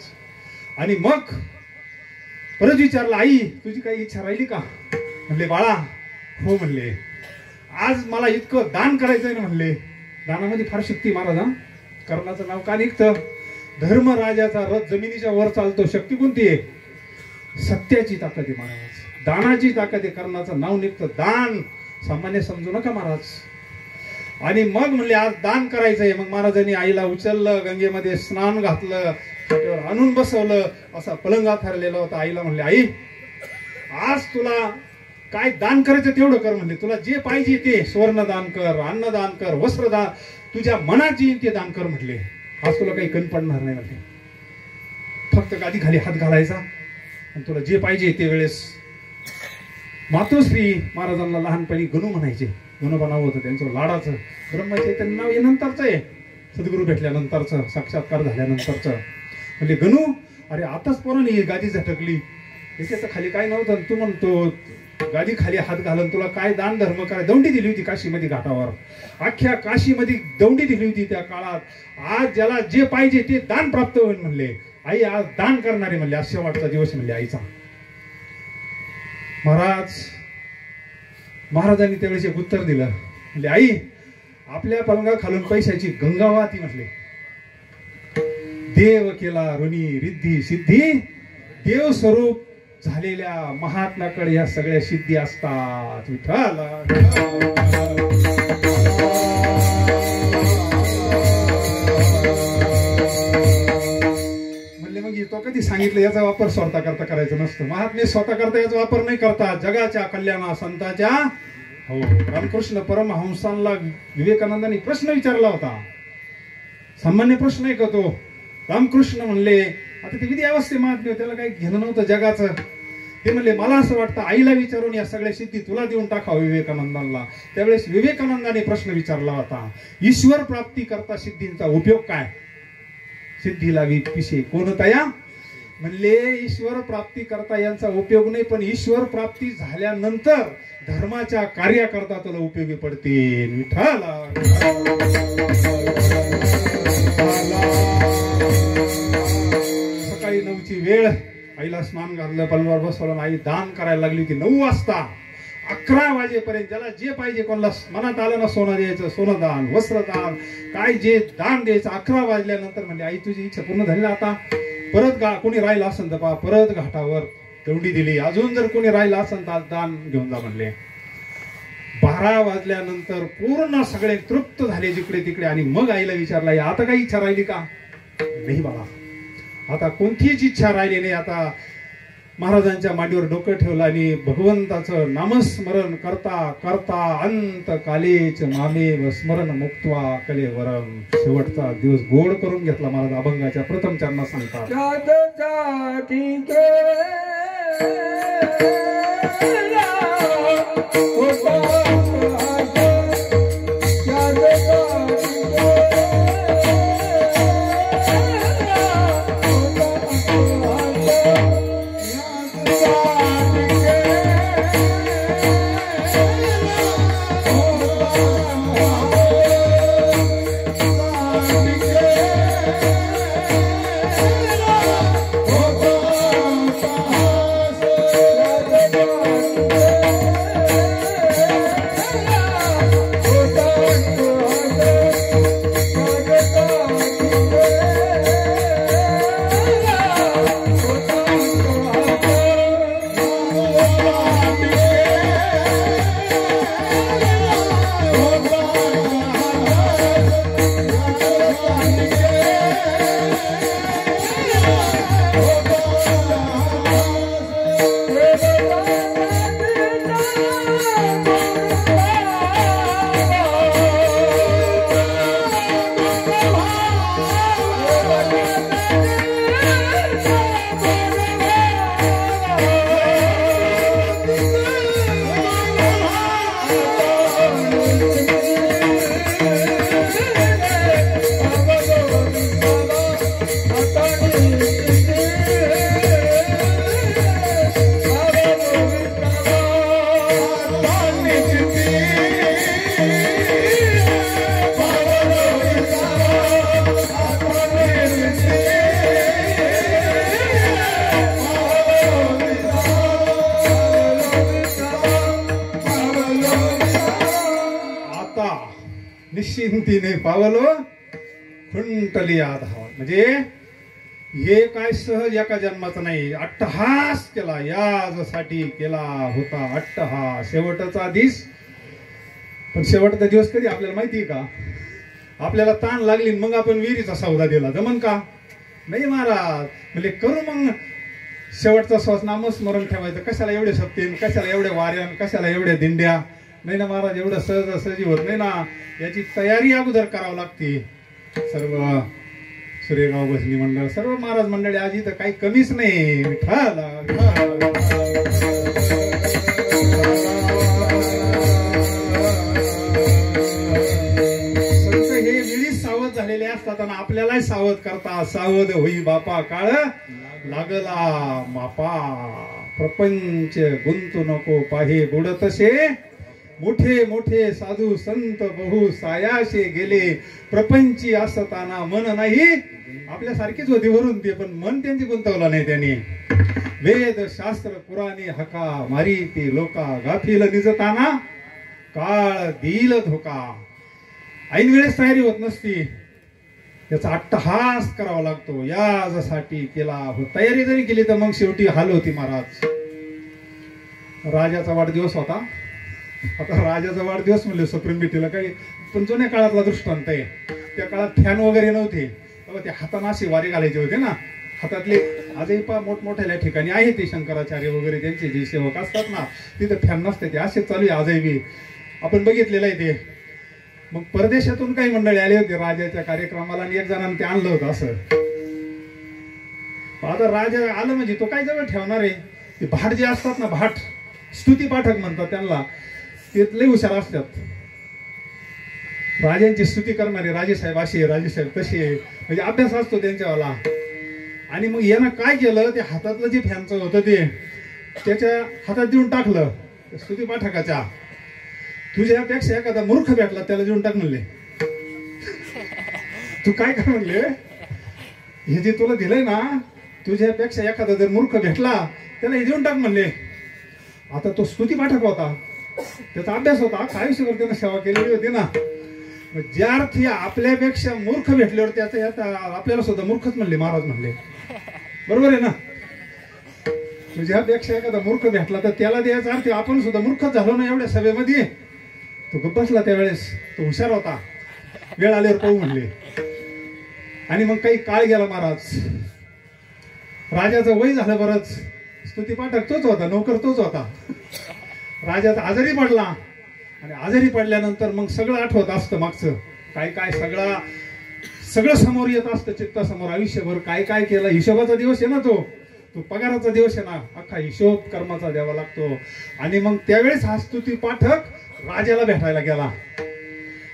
Speaker 2: आणि मग परत विचारलं, आई तुझी काही इच्छा राहिली का? म्हणले, बाळा हो म्हणले, आज मला इतकं दान करायचंय ना म्हणले. दानामध्ये फार शक्ती महाराज. कर्णाचं नाव का निघतं? धर्मराजाचा रथ जमिनीच्या वर चालतो, शक्ती कोणती आहे? सत्याची ताकद आहे महाराज, दानाची ताकद आहे. कर्णाचं नाव निघतं दान, सामान्य समजू नका महाराज. आणि मग म्हणले आज दान करायचंय. मग महाराजांनी आईला उचललं, गंगेमध्ये स्नान घातलं, खाट्यावर आणून बसवलं, असा पलंगा ठरलेला होता. आईला म्हणले आई आज तुला काय दान करायचं तेवढं कर म्हणले, तुला जे पाहिजे ते सुवर्ण दान कर, अन्न दान कर, वस्त्र दान, तुझ्या मनात येईल ते दान कर म्हटले. आज तुला काही कमी पडणार नाही म्हणले, फक्त गादी खाली हात घालायचा आणि तुला जे पाहिजे ते वेळेस. मातोश्री महाराजांना लहानपणी गणू म्हणायचे, गणोबा नाव होतं त्यांचं लाडाचं. ब्रह्मचैतन्य नाव हे नंतरचं आहे, सद्गुरू भेटल्यानंतरचं, साक्षात्कार झाल्यानंतरचं. म्हणजे गणू अरे आताच पोरांनी गादी झटकली, त्याच्या खाली काय नव्हतं, तू म्हणतो गादी खाली हात घालून तुला काय दान धर्म कराय. दौंडी दिली होती काशीमध्ये घाटावर, अख्ख्या काशीमध्ये दौंडी दिली होती त्या काळात. आज ज्याला जे पाहिजे ते दान प्राप्त होईल म्हणले. आई आज दान करणारे म्हणले, आज शेवटचा दिवस म्हणले आईचा. महाराजांनी त्यावेळेस एक उत्तर दिलं, म्हणजे आई आपल्या पलंगा खालून पैशाची गंगा वाहती म्हटले. देव केला ऋणी रिद्धी सिद्धी, देव स्वरूप झालेल्या महात्म्याकडे या सगळ्या सिद्धी असतात. विठ्ठल म्हणले मग तो कधी सांगितलं याचा वापर स्वतः करता करायचा नसतो. महात्मे स्वतः करता याचा वापर नाही करता, जगाच्या कल्याणा संतांच्या. हो, रामकृष्ण परमहंसांना विवेकानंदांनी प्रश्न विचारला होता, सामान्य प्रश्न आहे का तो. रामकृष्ण म्हणले आता ते विधी अवस्थे महात्मे, त्याला काही घेणं नव्हतं जगाचं. ते म्हणले मला असं वाटतं आईला विचारून या सगळ्या सिद्धी तुला देऊन टाकावं विवेकानंदांना. त्यावेळेस विवेकानंदाने प्रश्न विचारला होता, ईश्वर प्राप्ती करता सिद्धींचा उपयोग काय. सिद्धीला विषय कोणता म्हणले ईश्वर प्राप्ती करता यांचा उपयोग नाही, पण ईश्वर प्राप्ती झाल्यानंतर धर्माच्या कार्याकरता तुला उपयोगी पडते. विठ्ठल सकाळी 9ची वेळ, आईला स्नान घातलं, पलंगावर बसवलं, आई दान करायला लागली होती. 9 वाजता 11 वाजेपर्यंत ज्याला जे पाहिजे, कोणाला मनात आलं ना सोनं द्यायचं सोनं दान, वस्त्र दान, काय जे दान द्यायचं. 11 वाजल्यानंतर म्हणजे आई तुझी इच्छा पूर्ण झाली ना, आता परत कोणी राहिला असेल तर पहा, परत घाटावर दौंडी दिली. अजून जर कोणी राहिला असेल तर दान घेऊन जा म्हणले. 12 वाजल्यानंतर पूर्ण सगळे तृप्त झाले जिकडे तिकडे. आणि मग आईला विचारला आता काही इच्छा राहिली का. नाही बाळा, आता कोणतीच इच्छा राहिली नाही. आता महाराजांच्या मांडीवर डोकं ठेवलं आणि भगवंताचं नामस्मरण करता करता अंत कालेच मामेव स्मरण मुक्त्वा कलेवरम. शेवटचा दिवस गोड करून घेतला महाराज. अभंगाच्या प्रथम चरणात सांगतात, निश्चिंतीने पावलो खुंटली आधाव. म्हणजे हे काय सहज एका जन्माचं नाही, अट्टहास केला यासाठी केला होता अट्टहास. शेवटचा दिस, पण शेवटचा दिवस कधी आपल्याला माहितीये का? आपल्याला ताण लागली मग आपण विहिरीचा सौदा दिला, जमन का? नाही महाराज म्हणजे करू मग शेवटचा श्वास नामस्मरण ठेवायचं. कशाला एवढे सप्तीन, कशाला एवढे वाऱ्यान, कशाला एवढ्या दिंड्या? नाही ना महाराज, एवढं सहजासहजी होत नाही ना, याची तयारी अगोदर करावी लागते. सर्व सूर्यगाव भजनी मंडळ, सर्व महाराज मंडळी आज इथं काही कमीच नाही. संत हे वेळीच सावध झालेले असतात आणि आपल्यालाही सावध करता. सावध होई बापा काळ लागला मापा, प्रपंच गुंतू नको पाहे बुड तसे, मोठे मोठे साधू संत बहु सायाशे गेले, प्रपंची असताना मन नाही. आपल्यासारखीच होती वरून ते, पण मन त्यांची गुंतवलं नाही त्यांनी. वेद शास्त्र पुराणी हका मारी ती लोका, गाफील निजताना काळ देईल धोका. ऐन वेळेस तयारी होत नसती, याचा अट्टहास करावा लागतो. यासाठी केला हो, तयारी जरी केली तर मग शेवटी हाल होती महाराज. राजाचा वाढदिवस होता. आता राजाचा वाढदिवस म्हणले सुप्रीम बिटीला काही, पण जुन्या काळातला दृष्टांत आहे. त्या काळात फॅन वगैरे नव्हते, तेव्हा ते हाताने अशी वारे घालायचे होते ना हातातले. आजही पा मोठमोठ्या ठिकाणी आहे ते शंकराचार्य वगैरे त्यांचे जे सेवक असतात ना, तिथे फॅन नसते, ते असे चालू आहे आजही बी, आपण बघितलेलं आहे ते. मग परदेशातून काही मंडळी आले होते राजाच्या कार्यक्रमाला आणि एक जणांनी ते आणलं होतं असं. आता राजा आलं म्हणजे तो काय जवळ ठेवणार आहे? ते भाट जे असतात ना, भाट स्तुती पाठक म्हणतात त्यांना, ते लई हुशार असतात. राजांची स्तुती करणारे राजेसाहेब असे, राजेसाहेब तसे, म्हणजे अभ्यास असतो त्यांच्यावाला. आणि मग यानं काय केलं, ते हातातलं जे फॅनचं होतं ते त्याच्या हातात देऊन टाकलं स्तुती पाठकाच्या. तुझ्यापेक्षा एखादा मूर्ख भेटला त्याला देऊन टाक म्हणले. तू काय कर म्हणले, हे जे तुला दिलंय ना, तुझ्यापेक्षा एखादा जर मूर्ख भेटला त्याला हे देऊन टाक म्हणले. आता तो स्तुती पाठक होता, त्याचा अभ्यास होता, आयुष्यभर त्यानं सेवा केलेली होती ना. ज्या अर्थी आपल्यापेक्षा मूर्ख भेटल्यावर त्याचा आपल्याला सुद्धा मूर्खच म्हणले महाराज म्हणले. बरोबर आहे ना? तुझ्यापेक्षा एखादा मूर्ख भेटला तर त्याला द्यायचा अर्थ आपण सुद्धा मूर्खच झालो ना एवढ्या सभेमध्ये. तो गप्प बसला त्यावेळेस, तो हुशार होता. वेळ आल्यावर पाहू म्हणले. आणि मग काही काळ गेला महाराज, राजाचं वय झालं बरंच, स्तुती पाठक तोच होता, नोकर तोच होता. राजा आजारी पडला आणि आजारी पडल्यानंतर मग सगळं आठवत असतं मागचं काय काय, सगळं समोर येत असतं चित्तासमोर. आयुष्यभर काय काय केलं, हिशोबाचा दिवस आहे ना तो पगाराचा दिवस आहे ना, अख्खा हिशोब कर्माचा द्यावा लागतो. आणि मग त्यावेळेस हा स्तुती पाठक राजाला भेटायला गेला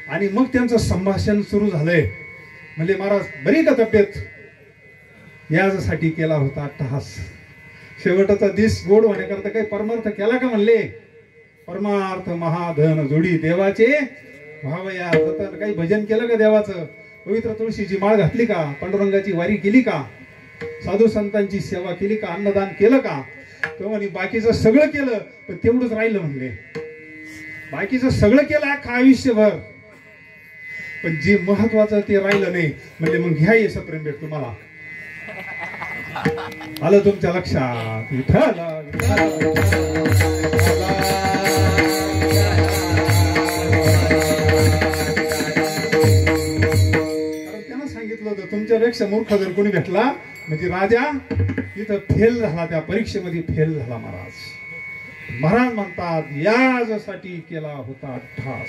Speaker 2: आणि मग त्यांचं संभाषण सुरू झालंय. म्हणजे महाराज बरी का तब्येत? यासाठी केला होता अट्टहास. शेवटचा दिस गोड होण्याकरता काही परमार्थ केला का म्हणले? परमार्थ महाधन जोडी देवाचे व्हावया जतन. काही भजन केलं का देवाचं? पवित्र तुळशीची माळ घातली का? पांडुरंगाची वारी केली का? साधू संतांची सेवा केली का? अन्नदान केलं का? तेव्हा बाकीचं सगळं केलं पण तेवढंच राहिलं म्हणले. बाकीचं सगळं केलं अख्खा आयुष्यभर, पण जे महत्वाचं ते राहिलं नाही. म्हणजे मग घ्या ये सप्रेम भेट तुम्हाला. आलं तुमच्या लक्षात? विठ्ठल सांगितलं होतं तुमच्यापेक्षा मूर्ख जर कोणी भेटला म्हणजे राजा इथं फेल झाला, त्या परीक्षेमध्ये फेल झाला महाराज. महाराज म्हणतात यासाठी केला होता अट्टहास.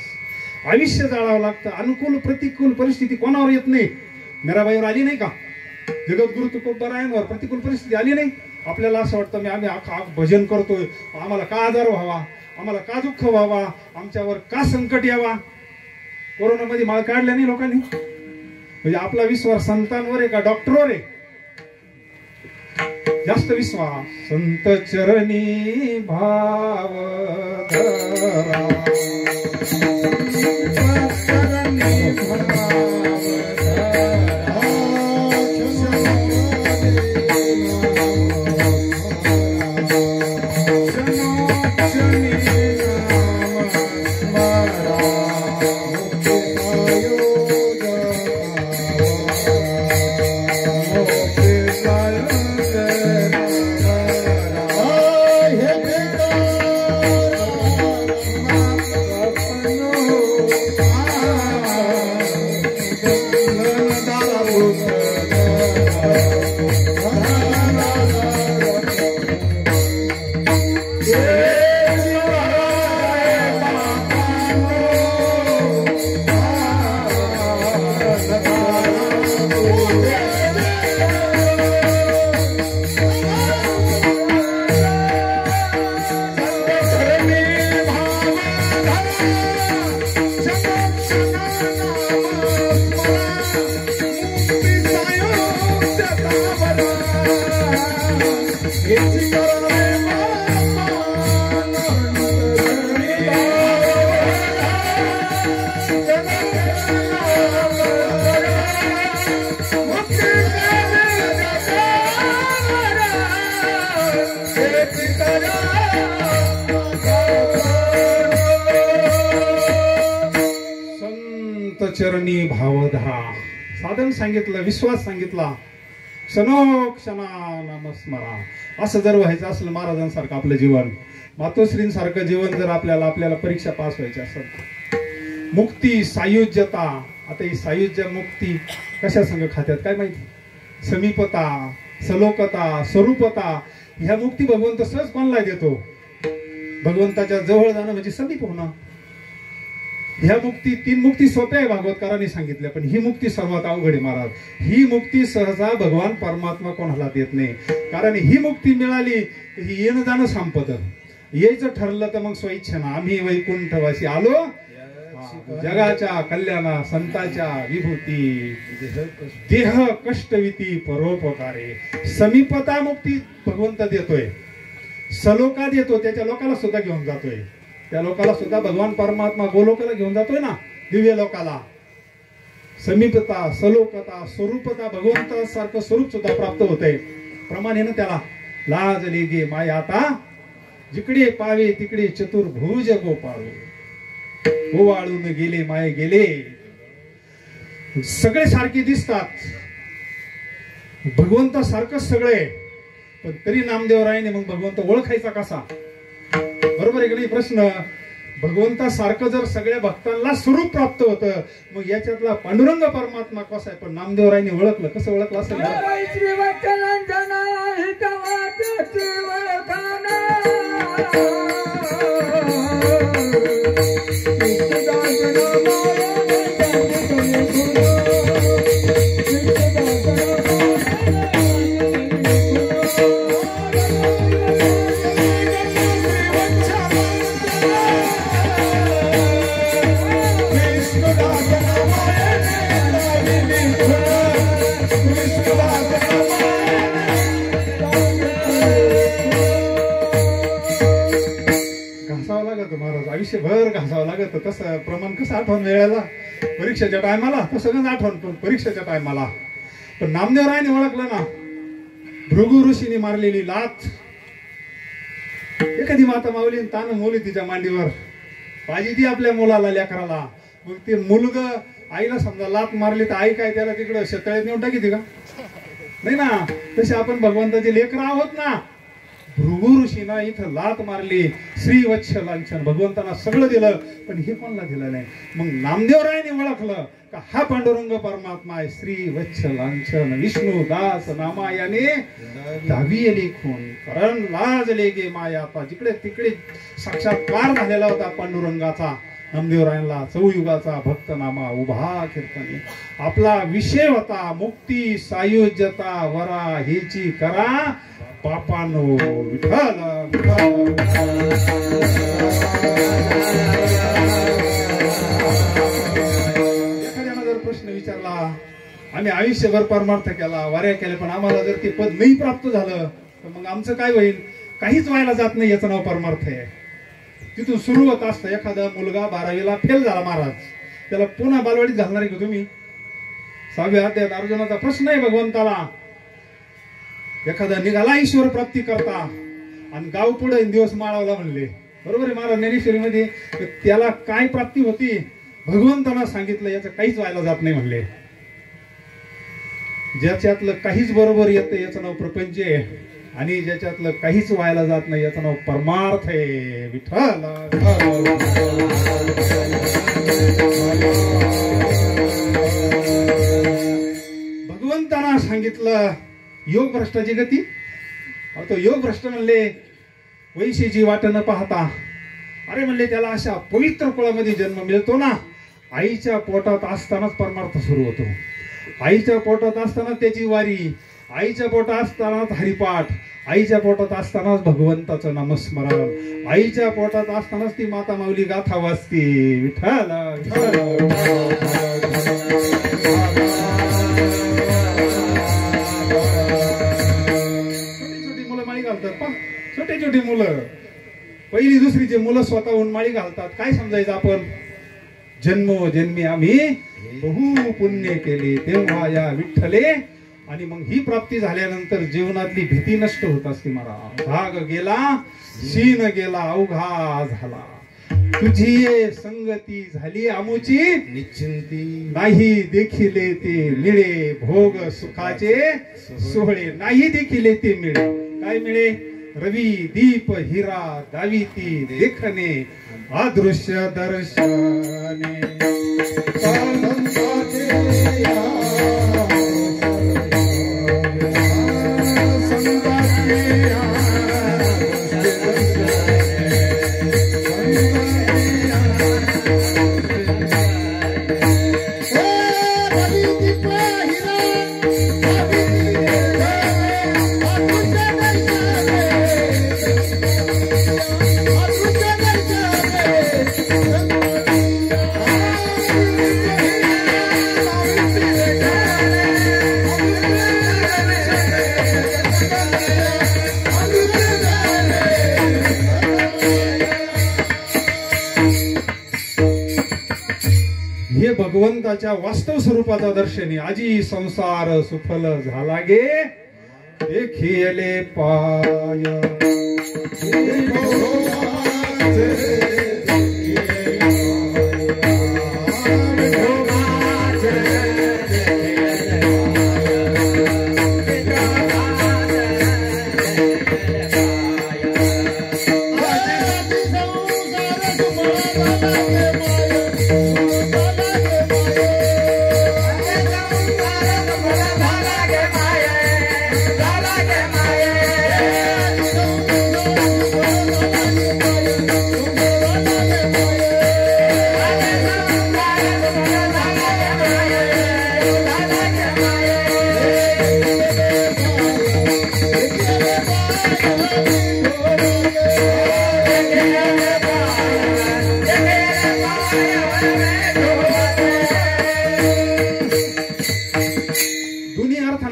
Speaker 2: आयुष्य जाळावं लागतं. अनुकूल प्रतिकूल परिस्थिती कोणावर येत नाही. मीराबाईवर आली नाही का? जगद्गुरु तुकोबारायांवर प्रतिकूल परिस्थिती आली नाही. आपल्याला असं वाटतं आम्ही भजन करतोय, आम्हाला का आजार व्हावा, आम्हाला का दुःख व्हावा, आमच्यावर का संकट यावा. कोरोनामध्ये माळ काढल्या नाही लोकांनी. म्हणजे आपला विश्वास संतांवर आहे का डॉक्टरवर आहे? जास्त विश्वास संत चरणी भाव धरा. चरणी भावधरा साधन सांगितलं, विश्वास सांगितला, क्षणोक्षणा नामस्मरा. असं जर व्हायचं असलं महाराजांसारखं आपलं जीवन, मातोश्रींसारखं जीवन जर आपल्याला परीक्षा पास व्हायची असेल, मुक्ती सायुज्यता. आता ही सायुज्य मुक्ती कशा संग खात्यात काय माहिती? समीपता, सलोकता, स्वरूपता ह्या मुक्ती भगवंत सहज कोणाला देतो? भगवंताच्या जवळ जाणं म्हणजे समीप होणं. ह्या मुक्ती, 3 मुक्ती सोप्या आहे भागवतकारांनी सांगितल्या, पण ही मुक्ती सर्वात अवघड आहे महाराज. ही मुक्ती सहजा भगवान परमात्मा कोणाला देत नाही. कारण ही मुक्ती मिळाली ही येणं जाणं संपत. यायचं ठरलं तर मग स्वइच्छेनं आम्ही वैकुंठवासी आलो जगाच्या कल्याणा संताच्या विभूती देह कष्टविती परोपकारे. समीपता मुक्ती भगवंत देतोय, सलोका देतो, त्याच्या लोकाला सुद्धा घेऊन जातोय. त्या लोकाला सुद्धा भगवान परमात्मा गोलोकाला घेऊन जातोय ना, दिव्य लोकाला. समीपता, सलोकता, स्वरूपता, भगवंतासारखं स्वरूप सुद्धा प्राप्त होतंय. प्रमाणे ना त्याला लाजले गे माया आता जिकडे पावे तिकडे चतुर्भुज गोपाळे. गोवाळून गेले माये गेले. सगळे सारखे दिसतात, भगवंत सारखंच सगळे, पण तरी नामदेवरायाने मग भगवंत ओळखायचा कसा? बरोबर आहे की नाही प्रश्न? भगवंतासारखं जर सगळ्या भक्तांना स्वरूप प्राप्त होतं, मग याच्यातला पांडुरंग परमात्मा कसा आहे? पण नामदेवरायांनी ओळखलं. कसं ओळखलं असेल? आयुष्यभर घासावं लागत. तसं प्रमाण कसं आठवण वेळेला परीक्षेच्या टायमाला, तसं आठवण पण परीक्षेच्या टायमाला. पण नामदेवरायाने ओळखलं ना, भृगु ऋषीने मारलेली लाथ. एखादी माता माऊली तान मोली तिच्या मांडीवर पाहिजे ती आपल्या मुलाला लेकराला, मग ते मुलग आईला समजा लाथ मारली तर आई काय त्याला तिकडं शेतळ्यात नेऊन टाकी का? नाही ना. तसे आपण भगवंताचे लेकर आहोत ना. भृगु ऋषीना इथं लात मारली, श्री वत्स लांछन, भगवंतांना सगळं दिलं, पण हे कोणाला दिलं नाही. मग नामदेवरायाने ओळखलं का हा पांडुरंग परमात्मा आहे. श्री वत्स लांछन विष्णू दास नामा याने दावी लिखून करण लाजले गे माया. आता जिकडे तिकडे साक्षात्कार झालेला होता पांडुरंगाचा. नामदेवरायांना चौयुगाचा भक्तनामा उभा कीर्तने. आपला विषय होता मुक्ती सायुज्यता वरा हेची करा पापानो विठ्ठल. एखाद्यानं जर प्रश्न विचारला, आम्ही आयुष्यभर परमार्थ केला, वाऱ्या केल्या, पण आम्हाला जर ते पद नाही प्राप्त झालं तर मग आमचं काय होईल? काहीच व्हायला जात नाही, याचं नाव परमार्थ आहे. तिथून सुरू होत असतं. एखादा मुलगा 12वीला फेल झाला महाराज, त्याला पुन्हा बालवाडीत घालणार आहे का तुम्ही? 6व्या अध्यायात अर्जुनाचा प्रश्न आहे भगवंताला. एखादा निघाला ईश्वर प्राप्ती करता आणि गाव पुढे दिवस माळावला म्हणले, बरोबर आहे महाराज ज्ञानेश्वरीमध्ये, त्याला काय प्राप्ती होती? भगवंताला सांगितलं याचं काहीच व्हायला जात नाही म्हणले. ज्याच्यातलं काहीच बरोबर येतं याचं नाव प्रपंच आहे, आणि ज्याच्यातलं काहीच व्हायला जात नाही याचं नाव परमार्थ आहे. विठ्ठल. भगवंतांना सांगितलं योग भ्रष्टाची गती. तो योग भ्रष्ट म्हणले वैशीची वाट न पाहता अरे म्हणले त्याला अशा पवित्र कुळामध्ये जन्म मिळतो ना, आईच्या पोटात असतानाच परमार्थ सुरू होतो. आईच्या पोटात असताना त्याची वारी, आईच्या पोटात असतानाच हरिपाठ, आईच्या पोटात असतानाच भगवंताचं नामस्मरण, आईच्या पोटात असतानाच ती माता माऊली गाथा वाचते. विठ्ठल छोटी छोटी मुलं माळी घालतात पा, छोटी छोटी मुलं, पहिली दुसरीचे मुलं स्वतःहून माळी घालतात. काय समजायचं आपण? जन्मोजन्मी आम्ही बहु पुण्य केले तेव्हा या विठ्ठले. आणि मग ही प्राप्ती झाल्यानंतर जीवनातली भीती नष्ट होत असते. महाराज भाग गेला शीन गेला अवघा झाला, तुझी ये संगती झाली आमुची
Speaker 3: निश्चिंती.
Speaker 2: नाही देखिले ते मिळे भोग सुखाचे सोहळे, नाही देखिले ते मिळे. काय मिळे? रवी दीप हिरा दाविती देखणे अदृश्य दर्शने. हे भगवंताच्या वास्तव स्वरूपाचा दर्शनी आजी संसार सुफल झाला गे देखिले पाय.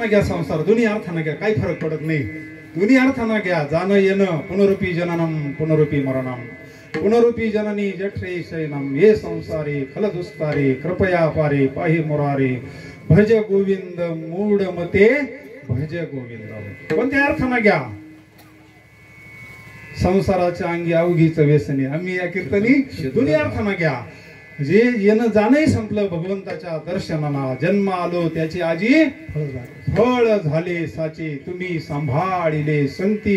Speaker 2: घ्या संसार, दोन्ही अर्थानं घ्या, काही फरक पडत नाही. दोन्ही अर्थानं घ्या. जाणं येणं, पुनरुपी जननम पुनरुपी मरणम, पुनरुपी जननी जठरे शयनम, ये संसारे खलदुस्तारे कृपया पारे पाहि मुरारे, भज गोविंद मूढ मते भज गोविंद. कोणत्या अर्थानं घ्या? संसाराच्या अंगी अवघीच व्यसने आम्ही या कीर्तनी दोन्ही अर्थानं घ्या. जे येणं जाणंही संपलं भगवंताच्या दर्शनाला, जन्म आलो त्याची आजी फळ झाले साचे, तुम्ही सांभाळिले संती,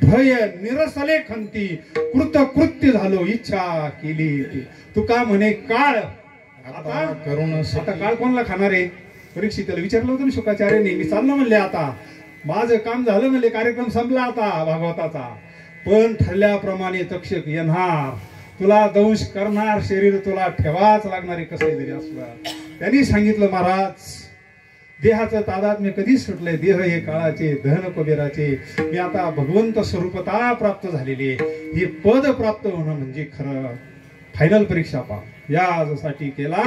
Speaker 2: भय निरसले खंती, कृतकृत्य झालो इच्छा केली. तुका म्हणे काळ आता
Speaker 3: करुण
Speaker 2: आता काळ कोणाला खाणार आहे? परीक्षिताला विचारलं होतं शुकाचार्याने. मी चाललो म्हणले, आता माझं काम झालं म्हणले, कार्यक्रम संपला आता भागवताचा, पण ठरल्याप्रमाणे तक्षक येणार, तुला दंश करणार, शरीर तुला ठेवाच लागणारे कसे जरी असलं. त्यांनी सांगितलं, महाराज देहाचं तादात्म्य कधीच सुटलंय, देह हे काळाचे धन कुबेराचे, मी आता भगवंत स्वरूपता प्राप्त झालेली आहे. हे पद प्राप्त होणं म्हणजे खरं फायनल परीक्षा पा यासाठी केला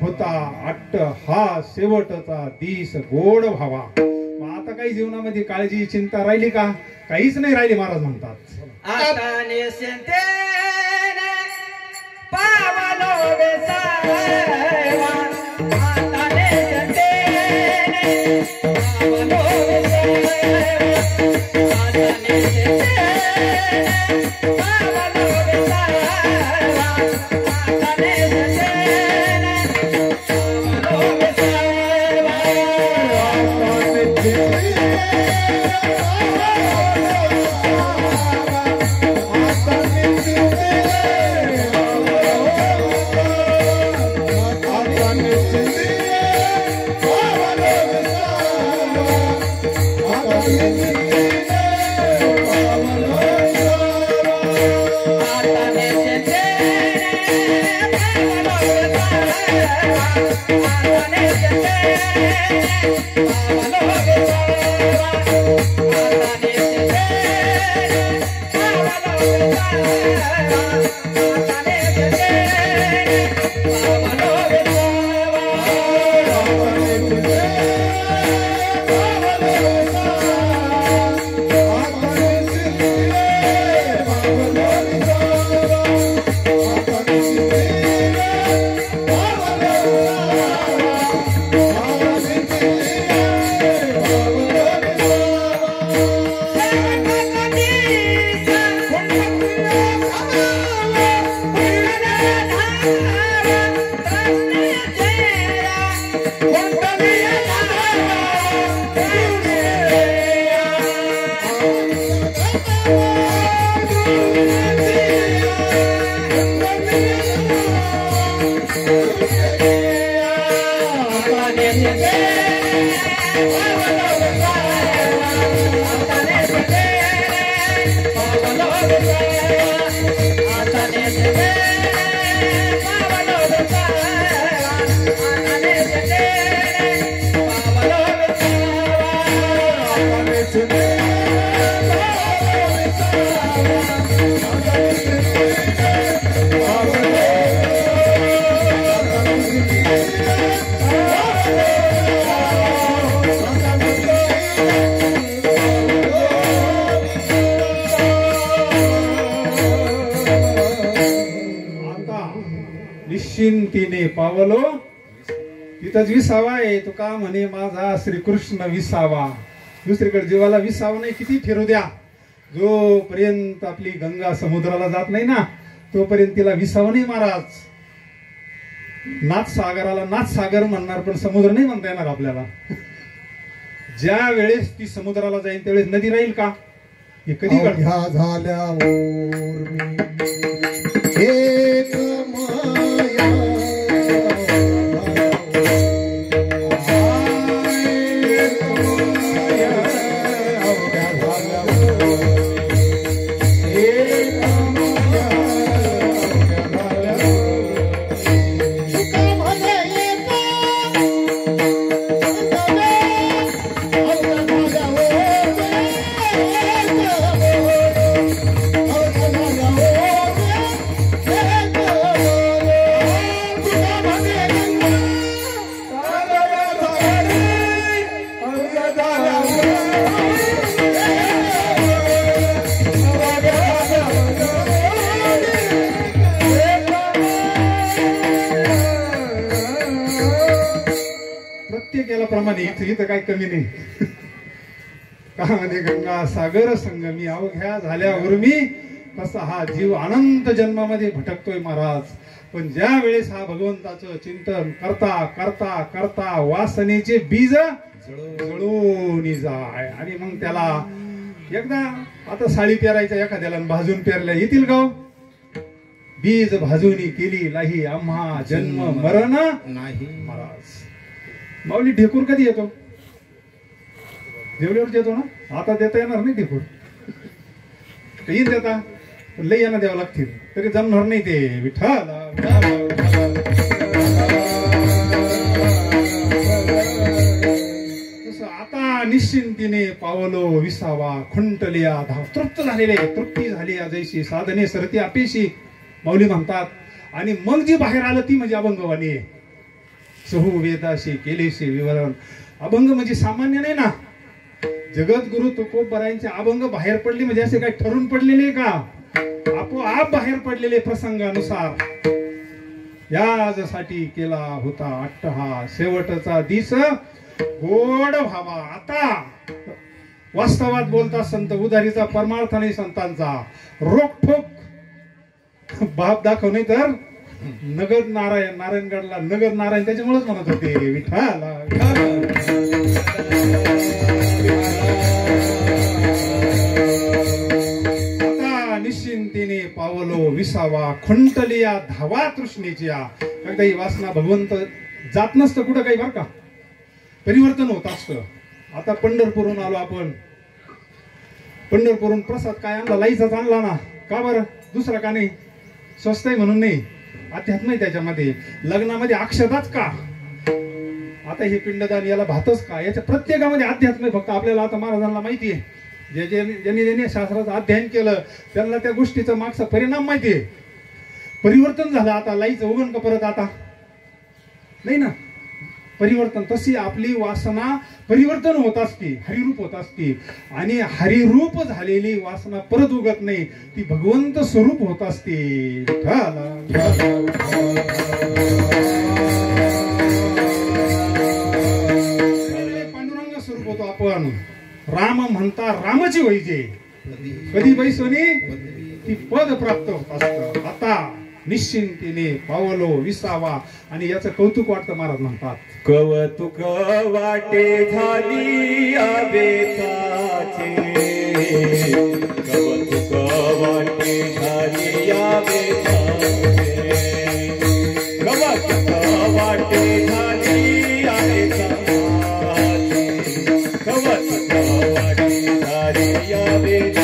Speaker 2: होता अट्ट हा शेवटचा दिस गोड व्हावा. मग आता काही जीवनामध्ये काळजी चिंता राहिली का? काहीच नाही राहिली. महाराज म्हणतात, निश्चिंतीने पावलो तिथंच विसावा आहे. तो का म्हणे माझा श्रीकृष्ण विसावा. दुसरीकडे जीवाला विसावा नाही किती फिरू द्या, जोपर्यंत आपली गंगा समुद्राला जात नाही ना तोपर्यंत तिला विसावा नाही. महाराज नाथ सागराला नाथ सागर म्हणणार पण समुद्र नाही म्हणता येणार आपल्याला. ज्या वेळेस ती समुद्राला जाईल त्यावेळेस नदी राहील का हे कधी
Speaker 4: अवघ्या झाल्यावर मी एक माया
Speaker 2: प्रमाणे इथं काही कमी नाही. का म्हणे गंगा सागर संगमी अवघ्या झाल्यावर मी तसा हा जीव अनंत जन्मामध्ये भटकतोय महाराज. पण ज्या वेळेस हा भगवंताचं चिंतन करता करता करता वासनेचे बीज जळून जाय आणि मग त्याला एकदा आता साडी पेरायच्या एखाद्याला भाजून पेरल्या येतील गाव. बीज भाजूनी केली लाही आम्हा जन्म मरण नाही. महाराज माऊली ढेकूर कधी येतो? जेवल्यावर येतो ना. आता देता येणार नाही ढेकूर. येईन देता लई यांना द्यावं लागतील तरी जमणार नाही ते. विठ्ठल तसं आता निश्चिंतीने पावलो विसावा खुंटलिया धाव. तृप्त झालेले तृप्ती झाली जैशी साधने सरती अपेशी माऊली म्हणतात. आणि मग जी बाहेर आलं ती म्हणजे अभंगवाणी आहे. सहु वेदाशी केलेशी विवरण. अभंग म्हणजे सामान्य नाही ना. जगद्गुरु तुकोबरायांचे अभंग बाहेर पडले म्हणजे असे काय ठरून पडलेले का? आपोआप बाहेर पडलेले प्रसंगानुसार. यासाठी केला होता अट्टहास शेवटचा दिस गोड व्हावा. आता वास्तवात बोलता संत उदारीचा परमार्थ नाही संतांचा. रोखठोक बाप दाखव नाही तर नगद नारायण. नारायणगडला नगद नारायण त्याच्यामुळेच म्हणत होते विठ्ठल. आता निश्चिंतीने पावलो विसावा खुंटलिया धावा तृष्णेची. एकदा ही वासना भगवंत जात नसतं कुठं काही बरं का. परिवर्तन होत असतं. आता पंढरपूरहून आलो आपण. पंढरपूरहून प्रसाद काय आणला? लाईचाच आणला ना. का बरं? दुसरा का नाही? स्वस्त आहे म्हणून नाही, अध्यात्म आहे त्याच्यामध्ये. लग्नामध्ये अक्षताच का, आता हे पिंडदान याला भातच का, याच्या प्रत्येकामध्ये अध्यात्म आहे. फक्त आपल्याला आता महाराजांना माहिती आहे, ज्यांनी शास्त्राचं अध्ययन केलं त्यांना त्या गोष्टीचा मागचा परिणाम माहिती आहे. परिवर्तन झालं, आता लाईचं उगण का परत आता नाही ना परिवर्तन. तशी आपली वासना परिवर्तन होत असते, हरिरूप होत असते. आणि हरिरूप झालेली वासना परत उगत नाही, ती भगवंत स्वरूप होत असते. पांडुरंग स्वरूप होतो आपण. राम म्हणता रामाची वैजे कधी बैसोनी ती पद प्राप्त होत असत. आता निश्चिंतीने पावलो विसावा. आणि याचं कौतुक वाटतं महाराज म्हणतात,
Speaker 3: कौतुक वाटे झाली आवेताचे, कौतुक वाटे झाली आवेताचे, कौतुक वाटे झाली आवेताचे, कौतुक वाटे झाली आवेताचे,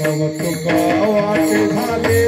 Speaker 3: कौतुक वाटे झाले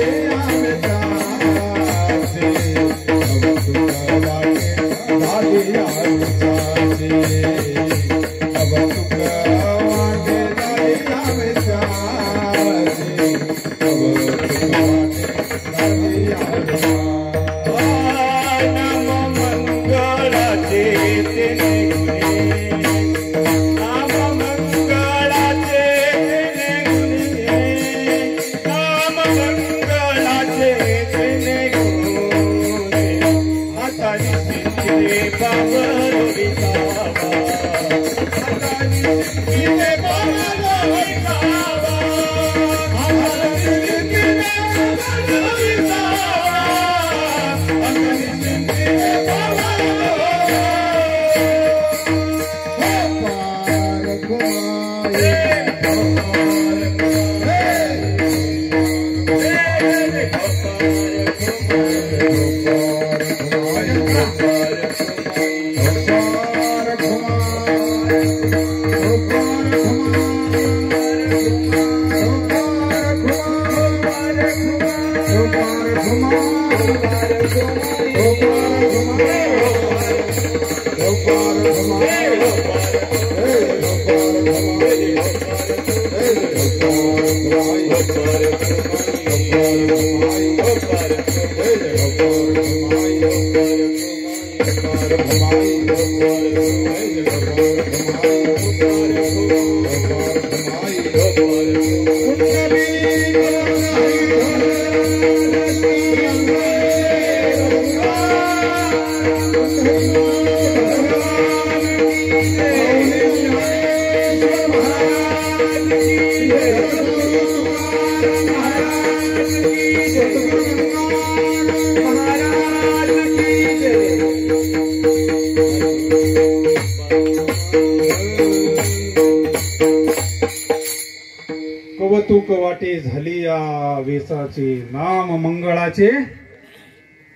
Speaker 2: कौतुक वाटे झाली या वेसाचे, नाम मंगळाचे.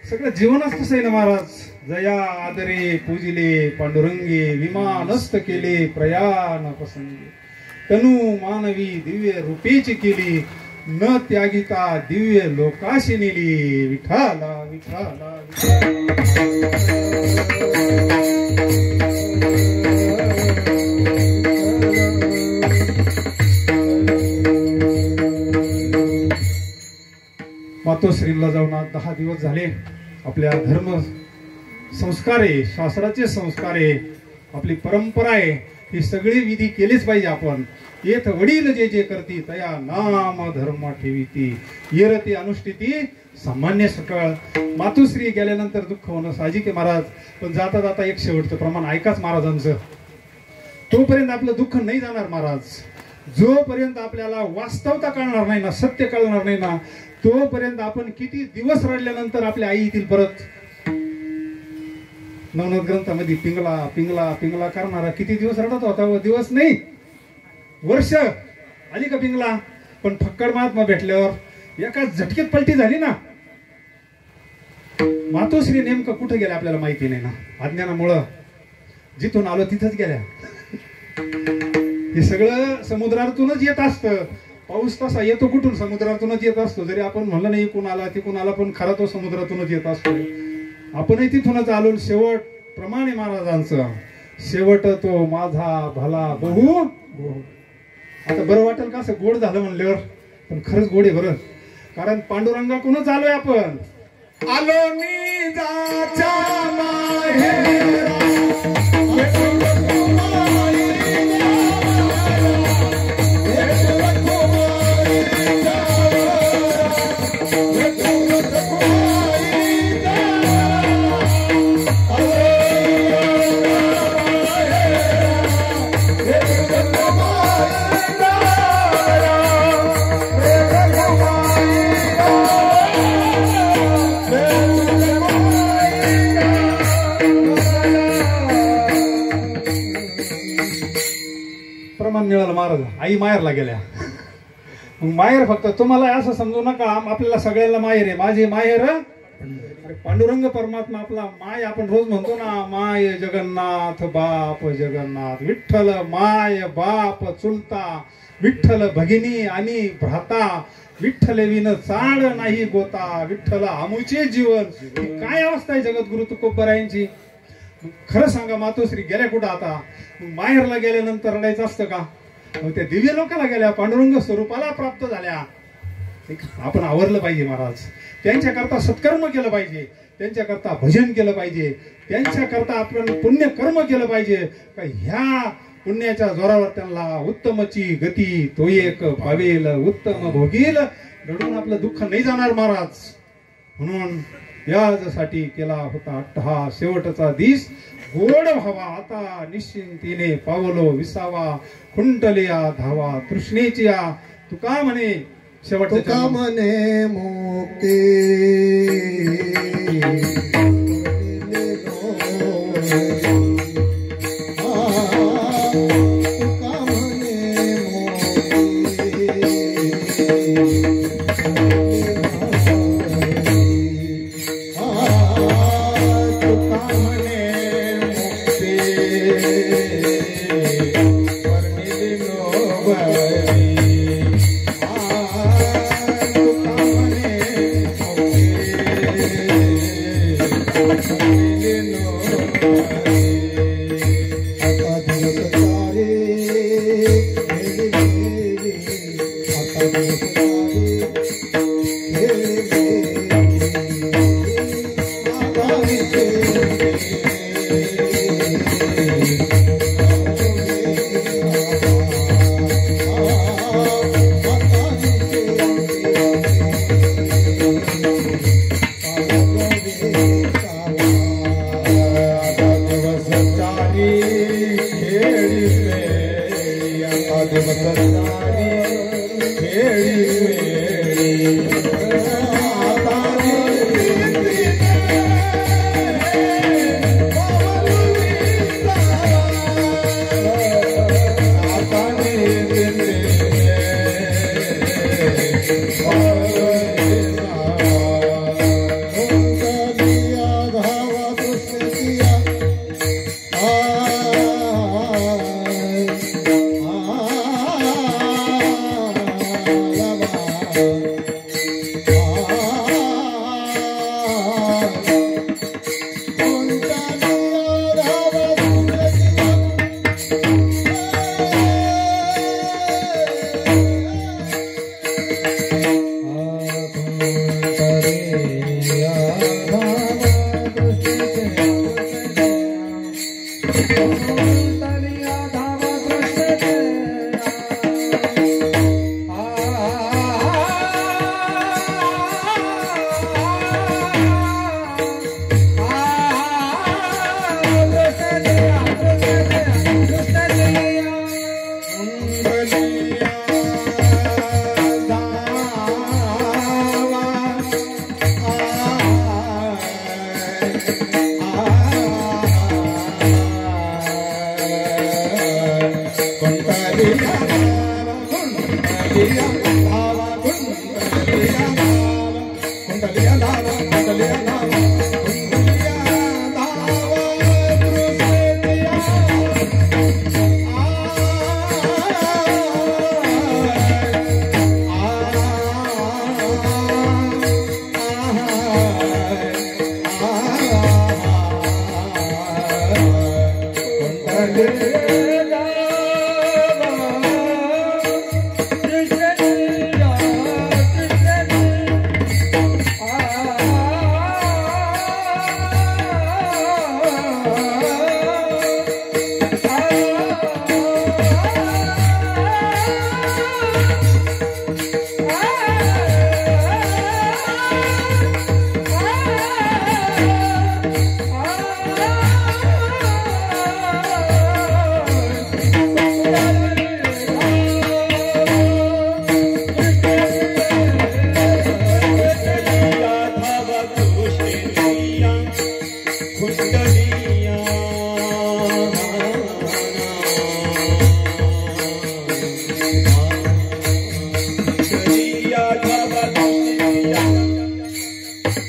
Speaker 2: सगळं जीवनच तसं आहे ना महाराज. जया आदरे पूजिले पांडुरंगे, विमानस्त केले प्रयाण प्रसंगी, तनु मानवी दिव्य रूपेची केली, न त्यागिता दिव्य लोकाशी नेली. विठाला विठाला मातोश्रीला जाऊन आज 10 दिवस झाले. आपल्या धर्म संस्कार आहे, शास्त्राचे संस्कार आहे, आपली परंपरा आहे, ही सगळी विधी केलीच पाहिजे आपण. येथ वडील जे जे करती तया नाम धर्म ठेवीती, येरती अनुष्ठिती सामान्य सकळ. मातोश्री गेल्यानंतर दुःख होणं साहजिक आहे महाराज. पण जाता जाता एक शेवटचं प्रमाण ऐकाच महाराजांचं. तोपर्यंत आपलं दुःख नाही जाणार महाराज. जोपर्यंत आपल्याला वास्तवता कळणार नाही ना, सत्य कळणार नाही ना, तोपर्यंत आपण किती दिवस रडल्यानंतर आपल्या आई येतील परत. नवनाथ ग्रंथामध्ये पिंगला पिंगला पिंगला करणारा किती दिवस रडत होता. दिवस नाही, वर्ष आली का पिंगला. पण फक्कड महात्मा भेटल्यावर एका झटकेत पलटी झाली ना. मातोश्री नेमकं कुठे गेल्या आपल्याला माहिती नाही ना. अज्ञानामुळं जिथून आलो तिथंच गेल्या. हे सगळं समुद्रातूनच येत असतं. पाऊस तसा येतो कुठून? समुद्रातूनच येत असतो. जरी आपण म्हणलं नाही इकून आला तिकून आला, पण खरा तो समुद्रातूनच येत असतो. आपणही तिथूनच आलो. शेवट प्रमाणे महाराजांचं, शेवट तो माझा भला बहु. आता बरं वाटेल का असं गोड झालं म्हणल्यावर? पण खरंच गोड आहे बरं. कारण पांडुरंगाकडूनच आलोय आपण. आलो मी जाच्या माहेरा, प्रमाण मिळालं महाराज. आई माहेरला गेल्या. मग माहेर फक्त तुम्हाला असं समजू नका आपल्याला सगळ्यांना माहेर आहे. माझी माहेर पांडुरंग परमात्मा आपला माय. आपण रोज म्हणतो ना, माय जगन्नाथ बाप जगन्नाथ, विठ्ठल माय बाप चुलता, विठ्ठल भगिनी आणि भ्राता, विठ्ठल विन चाड नाही गोता, विठ्ठल आमुचे जीवन. ही काय अवस्था आहे जगद्गुरु तुकोबरायांची? खरं सांगा मातोश्री गेल्या कुठं आता? माहेरला गेल्यानंतर रडायचं असतं का? मग त्या दिव्य लोकाला गेल्या, पांडुरंग स्वरूपाला प्राप्त झाल्या. आपण आवरलं पाहिजे महाराज. त्यांच्याकरता सत्कर्म केलं पाहिजे, त्यांच्याकरता भजन केलं पाहिजे, त्यांच्याकरता आपण पुण्यकर्म केलं पाहिजे. का ह्या पुण्याच्या जोरावर त्यांना उत्तमची गती तो एक भावेल, उत्तम भोगील. रडून आपलं दुःख नाही जाणार महाराज. म्हणून यासाठी केला होता अट्टहास. शेवटचा दिस गोड व्हावा, आता निश्चिंतीने पावलो विसावा, खुंटलिया धावा तृष्णेची या. तुका म्हणे शेवटचा
Speaker 4: तुका म्हणे मोके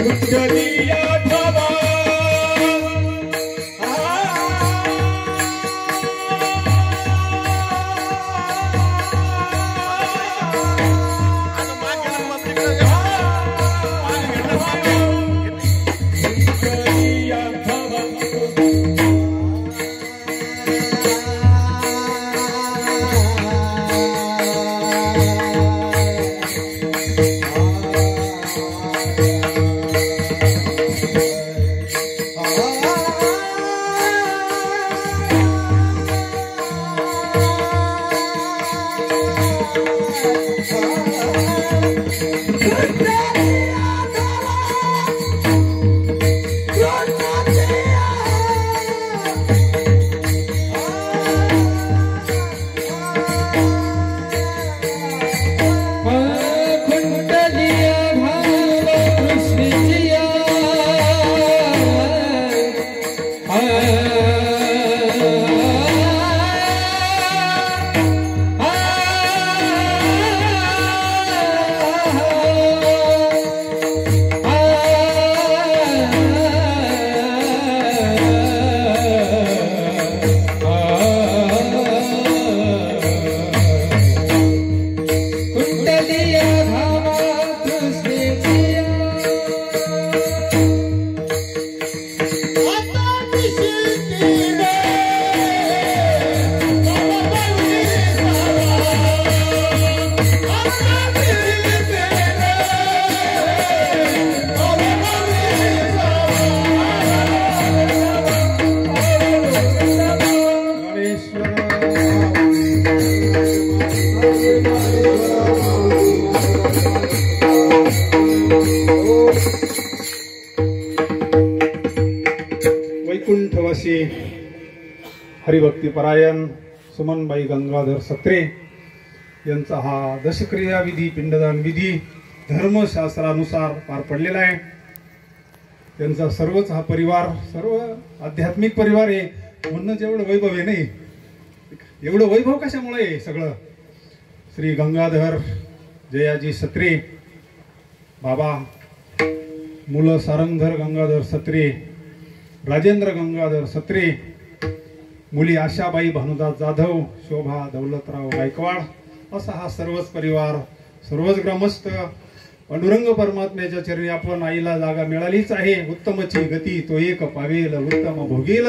Speaker 3: कुंडली आठवा
Speaker 2: वैकुंठवासी हरिभक्तीपरायण सुमनबाई गंगाधर सत्रे यांचा हा दशक्रिया विधी पिंडदान विधी धर्मशास्त्रानुसार पार पडलेला आहे. त्यांचा सर्वच हा परिवार सर्व आध्यात्मिक परिवार आहे. म्हणून एवढं वैभव आहे नाही, एवढं वैभव कशामुळे आहे सगळं. श्री गंगाधर जयाजी सत्रे बाबा, मुलं सारंगधर गंगाधर सत्रे, राजेंद्र गंगाधर सत्रे, मुली आशाबाई भानुदास जाधव, शोभा दौलतराव गायकवाड, असा हा सर्वच परिवार सर्वच ग्रामस्थ पांडुरंग परमात्म्याच्या चरणी आपण आईला जागा मिळालीच आहे. उत्तमची गती तो एक पावेल, उत्तम भोगेल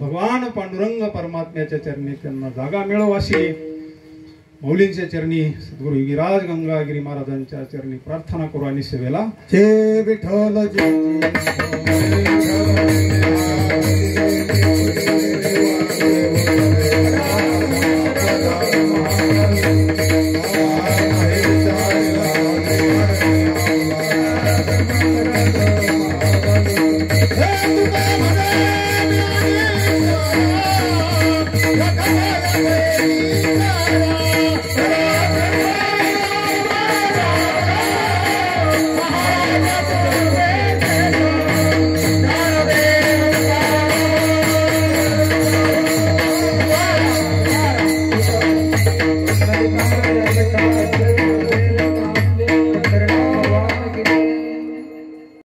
Speaker 2: भगवान पांडुरंग परमात्म्याच्या चरणी त्यांना जागा मिळो अशी मौलींच्या चरणी सद्गुरु योगीराज गंगागिरी महाराजांच्या चरणी प्रार्थना करू आणि सेवेला
Speaker 4: जय विठ्ठल
Speaker 3: जय